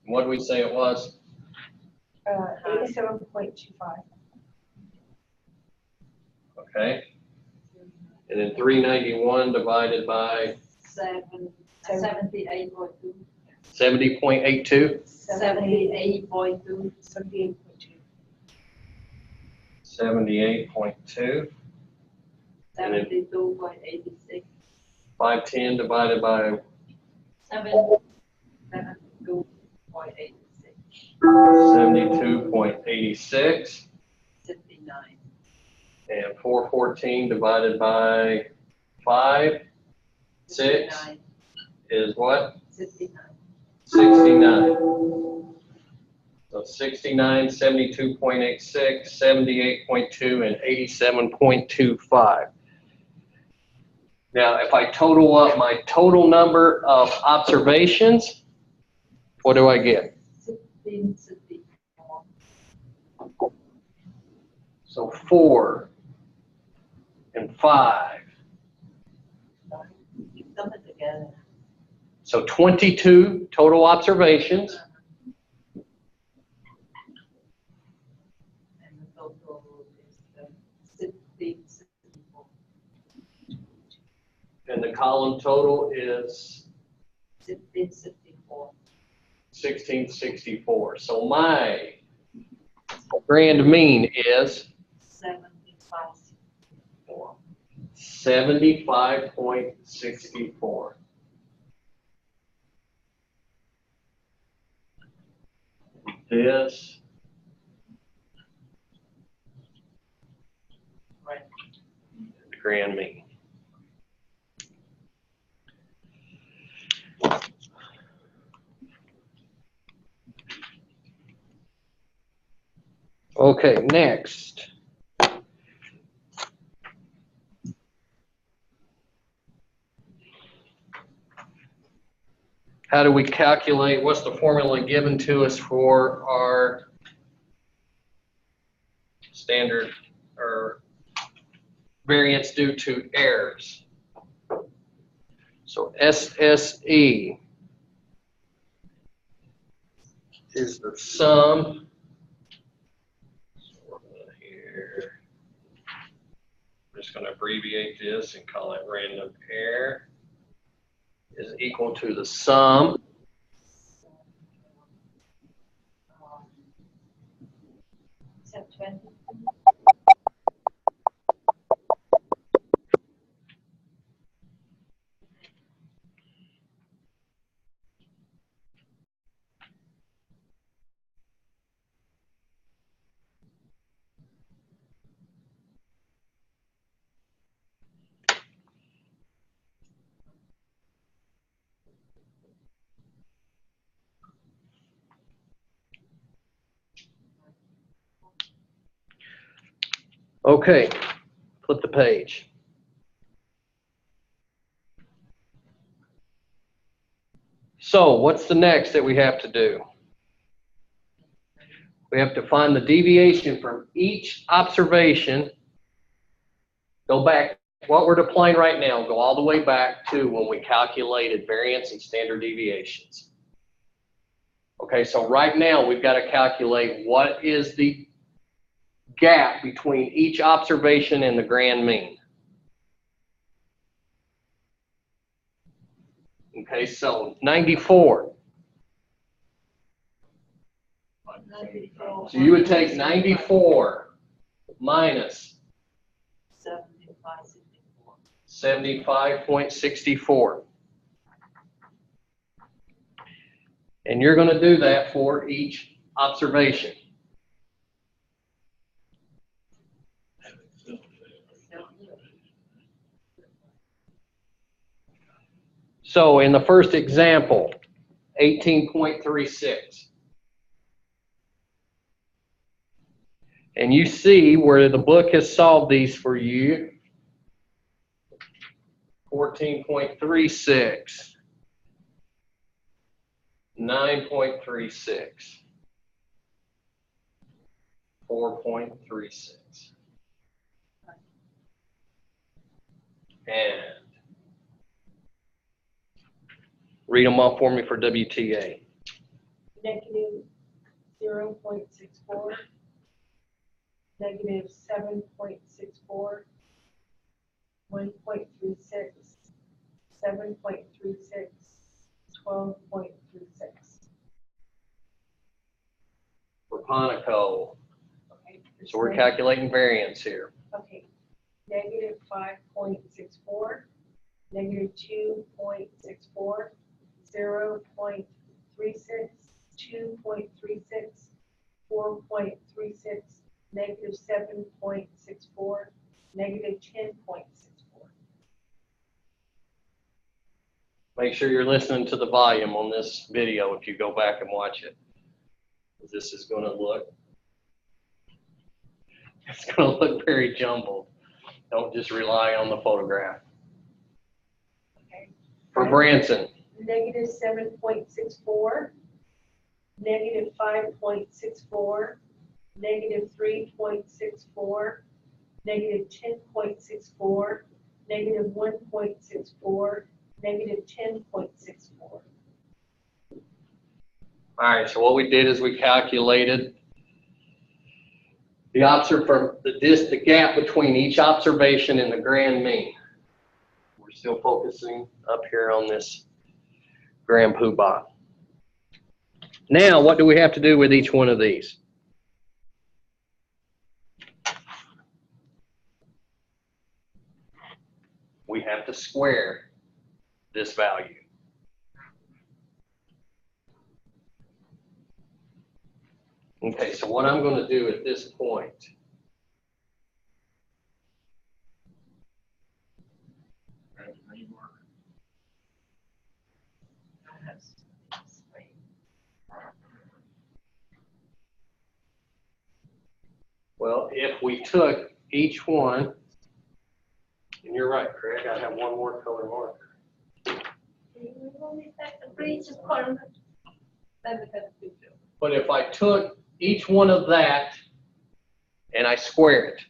What did we say it was? 87.25. Okay. And then 391 divided by 78.2. 70.82. 78.2. 78.2. 78.2. And then 72.86. 510 divided by 72.86. 72.86. 59. And 414 divided by 5, 6 is what? 69. 69. So 69, 72.86, 78.2, and 87.25. Now, if I total up my total number of observations, what do I get? 1664. So 4 and 5. Sum it together. So 22 total observations. And the total is 1664. And the column total is 1664. 1664. So my grand mean is 75.64. This Right. is the grand mean. Okay, next. how do we calculate, what's the formula given to us for our standard or variance due to errors? So SSE is the sum here. I'm just going to abbreviate this and call it random error, is equal to the sum Except 20. Okay, flip the page. So what's the next that we have to do? We have to find the deviation from each observation. Go back, what we're deploying right now, go all the way back to when we calculated variance and standard deviations. Okay, so right now we've got to calculate what is the gap between each observation and the grand mean. Okay, so 94. So you would take 94 minus 75.64. And you're going to do that for each observation. So in the first example, 18.36. And you see where the book has solved these for you. 14.36. 9.36. 4.36. And read them off for me for WTA. Negative 0.64, negative 7.64, 1.36, 7.36, 12.36. For Conoco. Okay. So we're calculating variance here. Okay. Negative 5.64, negative 2.64, 0.36, 2.36, 4.36, negative 7.64, negative 10.64. Make sure you're listening to the volume on this video if you go back and watch it. This is going to look, it's going to look very jumbled. Don't just rely on the photograph. Okay. For Branson. Negative 7.64, negative 5.64, negative 3.64, negative 10.64, negative 1.64, negative 10.64. All right, so what we did is we calculated the the gap between each observation and the grand mean. We're still focusing up here on this grand poobah. Now, what do we have to do with each one of these? We have to square this value. Okay, so what I'm going to do at this point, well, if we took each one, and you're right, Craig, I have one more color marker. We only set them for each column, then we can do. But if I took each one of that and I square it,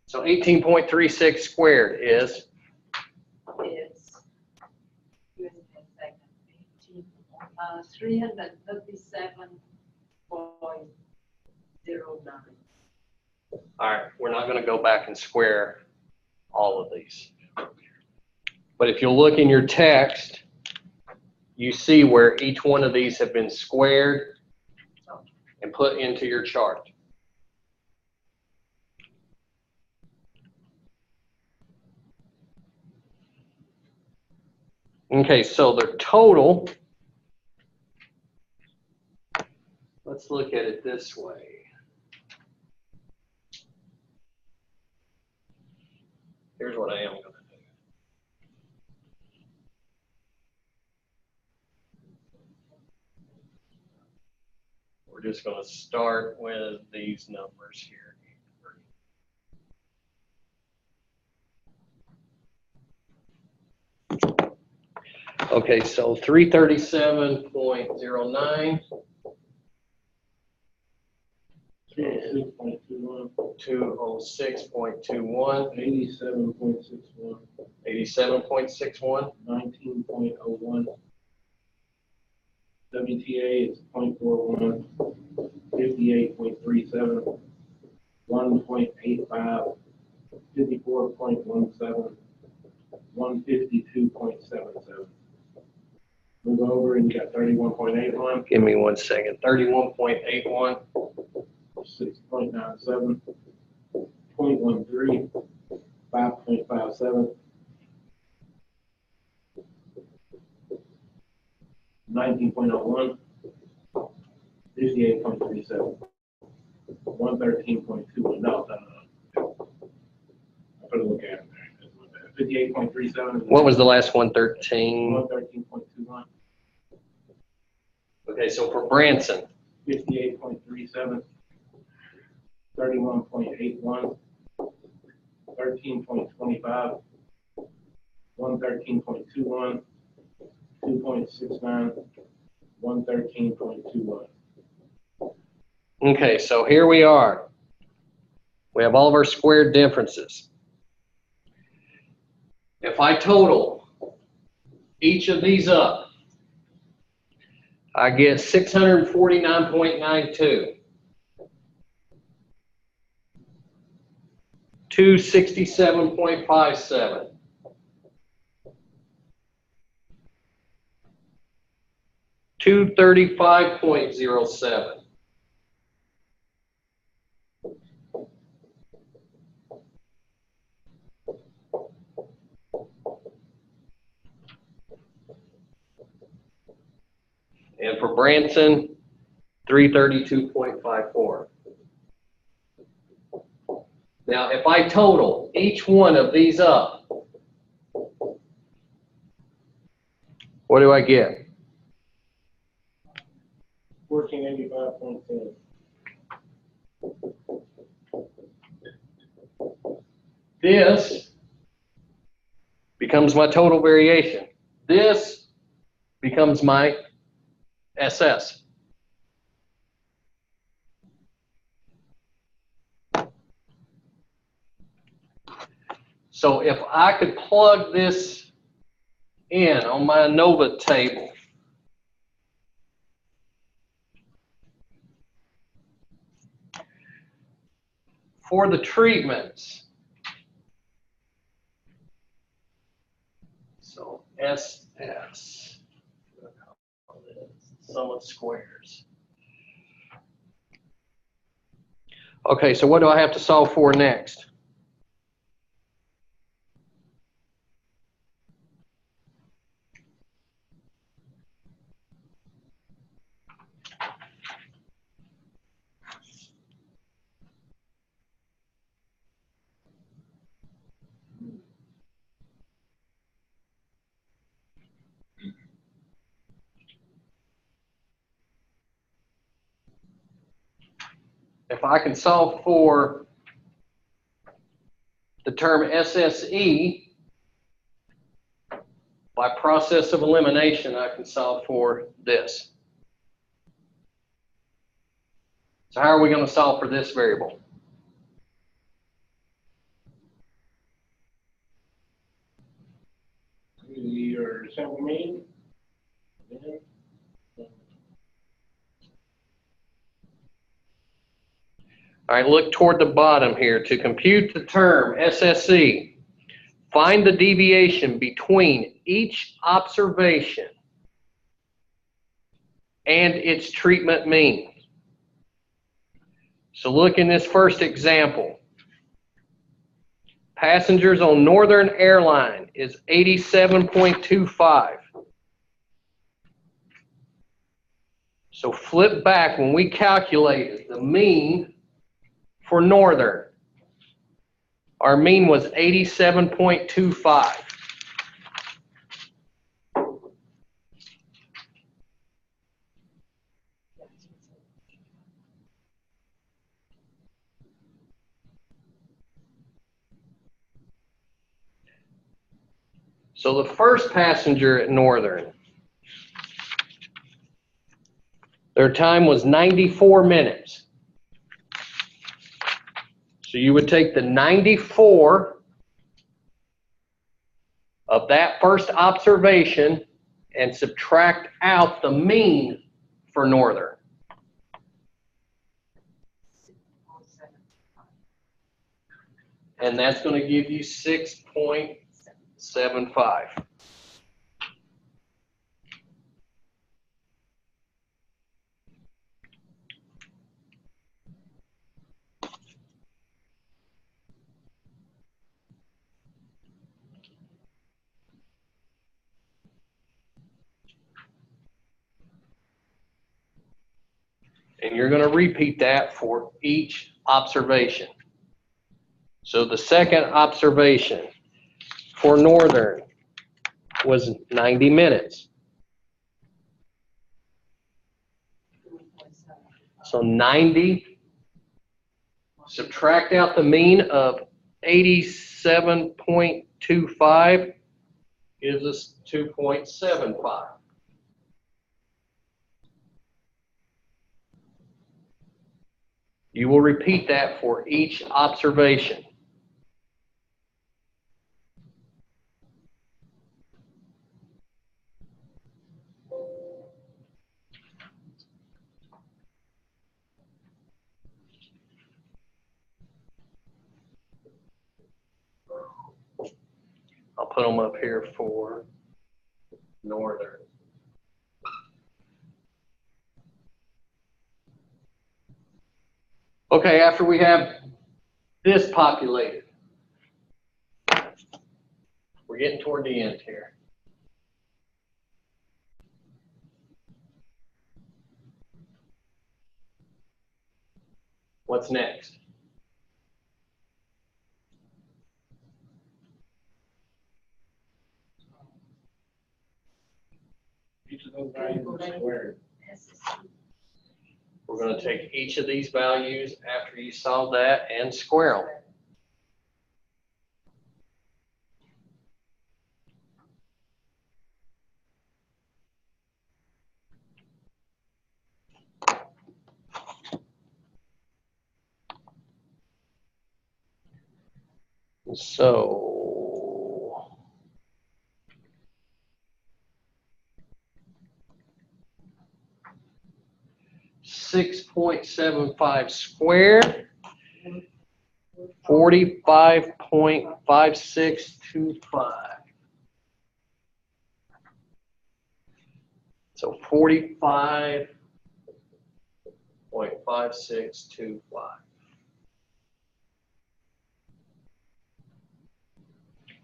so 18.36 squared is, Is, give me a second, 337.09. all right, we're not going to go back and square all of these. But if you look in your text, you see where each one of these have been squared and put into your chart. Okay, so the total, let's look at it this way. Here's what I am going to do. We're just going to start with these numbers here. Okay, so 337.09. 206.21, 206.21, 87.61, 87.61, 19.01. WTA is 0.41, 58.37, 1.85, 54.17, 152.77. Move over and you got 31.81, give me 1 second, 31.81, 6.97, 0.13, 5.57, 19.01, 58.37, 113.21. No. I put a look at it there. 58.37. what was the last one, 13? 113.21, Okay, so for Branson, 58.37, 31.81, 13.25, 113.21, 2.69, 113.21. okay, so here we are. We have all of our squared differences. If I total each of these up, I get 649.92. 267.57. 235.07. And for Branson, 332.54. Now, if I total each one of these up, what do I get? 1485.10. This becomes my total variation. This becomes my SS. So if I could plug this in on my ANOVA table, for the treatments, so SS, sum of squares. Okay, so what do I have to solve for next? If I can solve for the term SSE, By process of elimination, I can solve for this. So how are we going to solve for this variable? Your simple mean. All right, look toward the bottom here. To compute the term SSE, find the deviation between each observation and its treatment mean. So look in this first example. Passengers on Northern Airline is 87.25. So flip back when we calculated the mean for Northern. Our mean was 87.25. So the first passenger at Northern, their time was 94 minutes. So you would take the 94 of that first observation and subtract out the mean for Northern. And that's going to give you 6.75. And you're going to repeat that for each observation. So the second observation for Northern was 90 minutes. So 90, subtract out the mean of 87.25, gives us 2.75. You will repeat that for each observation. I'll put them up here for Northern. Okay, after we have this populated, we're getting toward the end here. What's next? Each of those values are squared. We're going to take each of these values after you solve that and square them. So 6.75 squared, 45.5625. So 45.5625.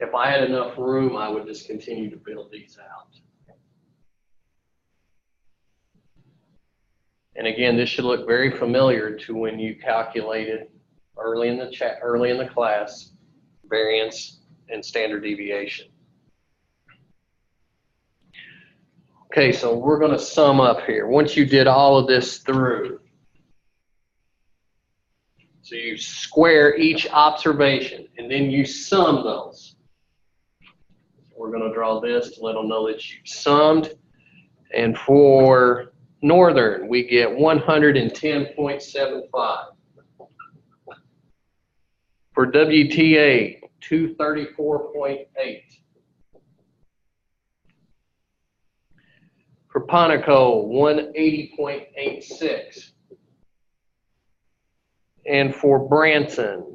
If I had enough room, I would just continue to build these out. And again, this should look very familiar to when you calculated early in the class, variance and standard deviation. Okay, so we're going to sum up here. Once you did all of this through, so you square each observation and then you sum those. we're gonna draw this to let them know that you've summed. And for Northern, we get 110.75. For WTA, 234.8. For Poneco, 180.86. And for Branson,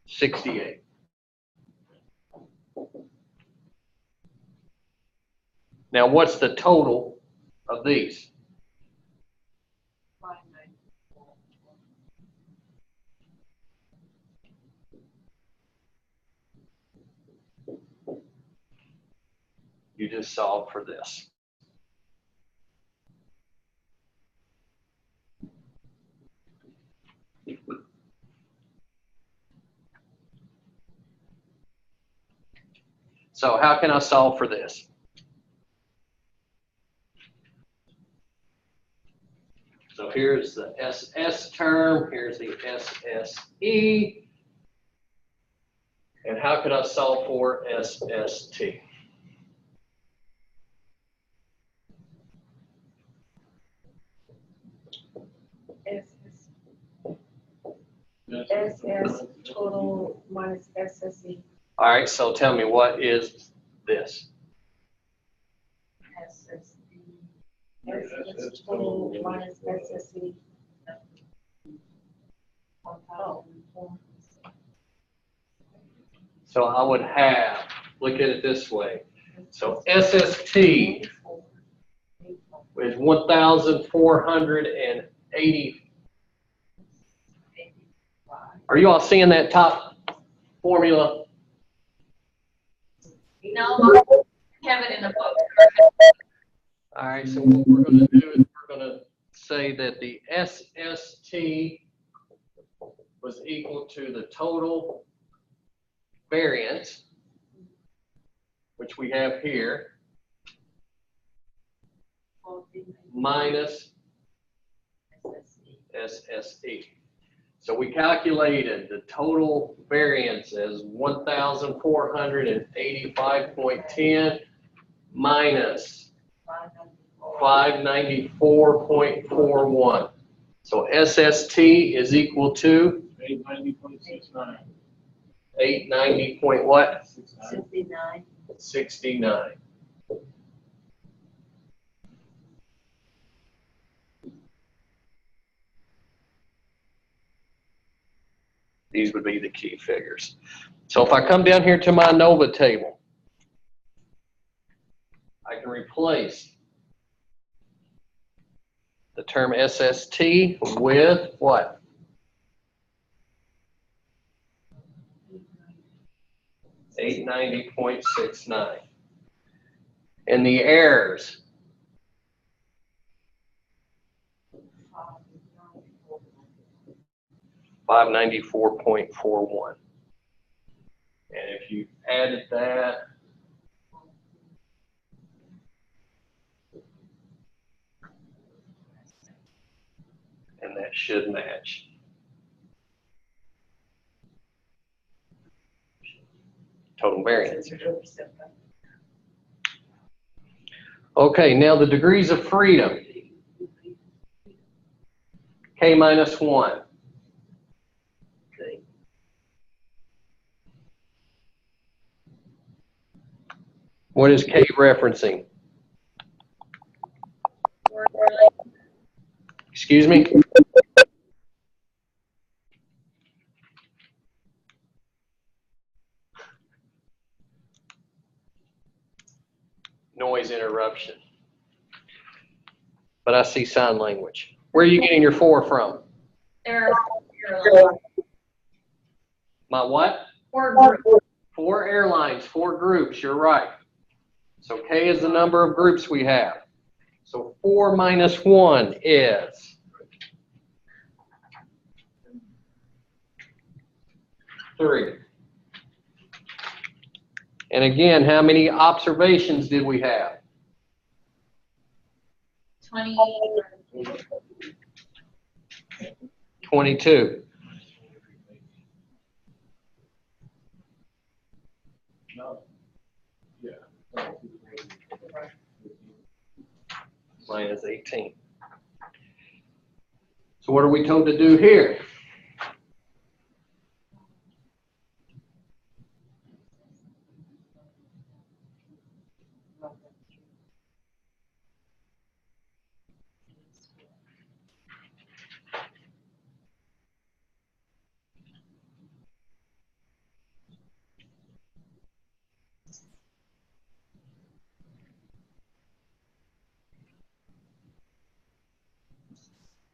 68. Now, what's the total of these? 594. You just solve for this. So how can I solve for this? So here's the SS term, here's the SSE. And how can I solve for SST? SS total minus SSE. All right, so tell me, what is this? SS total minus SSE. Oh. So I would have, look at it this way. So SST is 1,480. Are you all seeing that top formula? No, have it in the book. All right, so what we're going to do is we're going to say that the SST was equal to the total variance, which we have here, minus SSE. So we calculated the total variance as 1,485.10 minus 594.41. So SST is equal to 890.69. 890 point what? 69. 69. These would be the key figures. So if I come down here to my ANOVA table, I can replace the term SST with what? $890.69. And the errors, $594.41. And if you added that, and that should match. Total variance. Okay, now the degrees of freedom. K minus 1. What is K referencing? Excuse me? Noise interruption. But I see sign language. Where are you getting your 4 from? There are 4 My what? groups. 4 airlines, 4 groups, you're right. So K is the number of groups we have. So 4 minus 1 is 3. And again, how many observations did we have? 22. No. Yeah. minus 18. So what are we told to do here?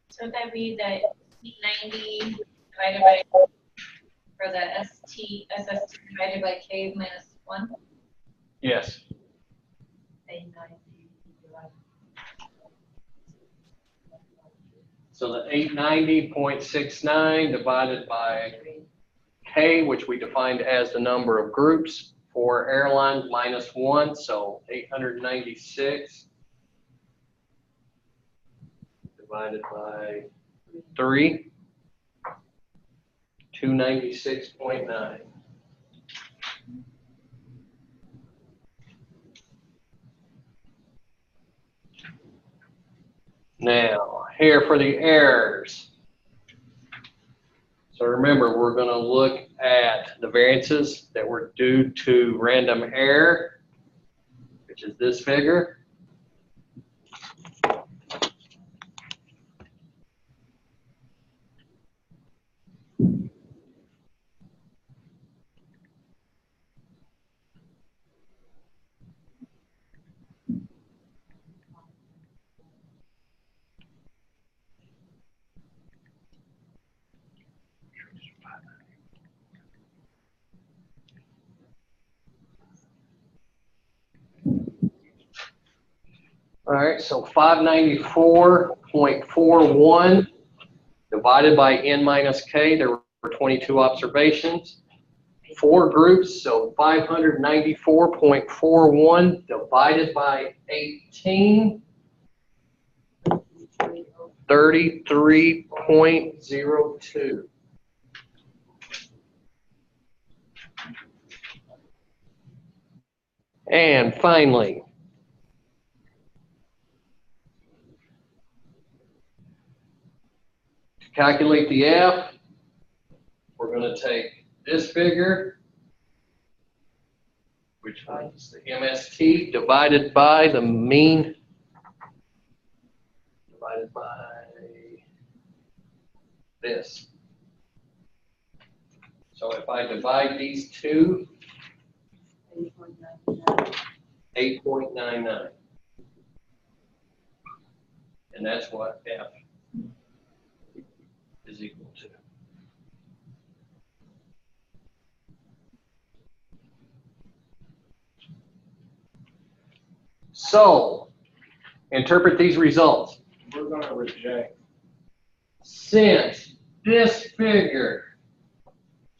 So would that be the 90 divided by, for the SST divided by K minus 1? Yes. So the 890.69 divided by K, which we defined as the number of groups for airlines minus 1, so 896 divided by 3, 296.9. Now, here for the errors. So remember, we're going to look at the variances that were due to random error, which is this figure. All right, so 594.41 divided by n minus k, there were 22 observations. 4 groups, so 594.41 divided by 18, 33.02. And finally, to calculate the F, we're going to take this figure, which was the MST, divided by the mean, divided by this. So if I divide these two, 8.99. And that's what F is equal to. So, interpret these results. We're gonna reject. Since this figure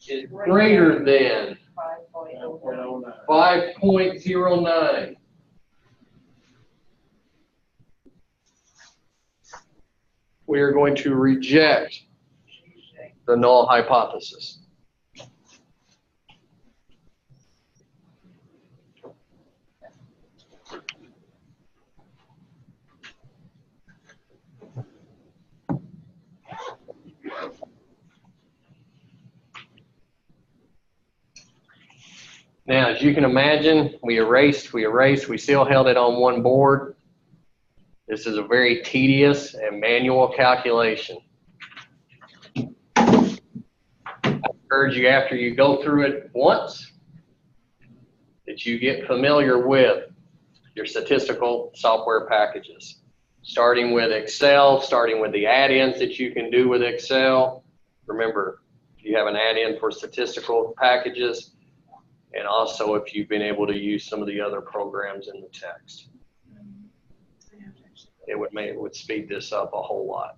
is greater than 5.09. 5.09, we are going to reject the null hypothesis. Now, as you can imagine, we erased, we still held it on one board. This is a very tedious and manual calculation. I encourage you, after you go through it once, that you get familiar with your statistical software packages, starting with Excel, starting with the add-ins that you can do with Excel. Remember, you have an add-in for statistical packages, and also if you've been able to use some of the other programs in the text. It would speed this up a whole lot.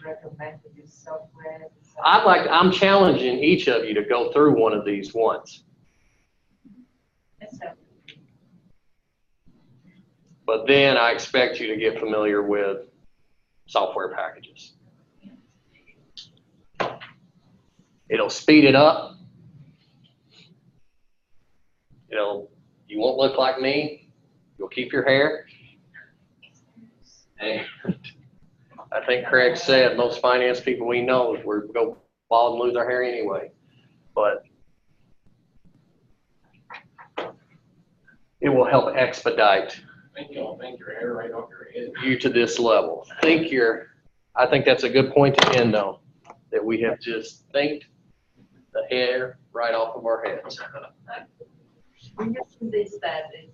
Recommend to use software. I'm challenging each of you to go through one of these once. But then I expect you to get familiar with software packages. It'll speed it up. You won't look like me. You'll keep your hair. And I think Craig said most finance people we know is we're go bald and lose our hair anyway. But it will help expedite I think you'll think your hair right off your head. you to this level. I think that's a good point to end on, that we have just thinked the hair right off of our heads. We used this that is,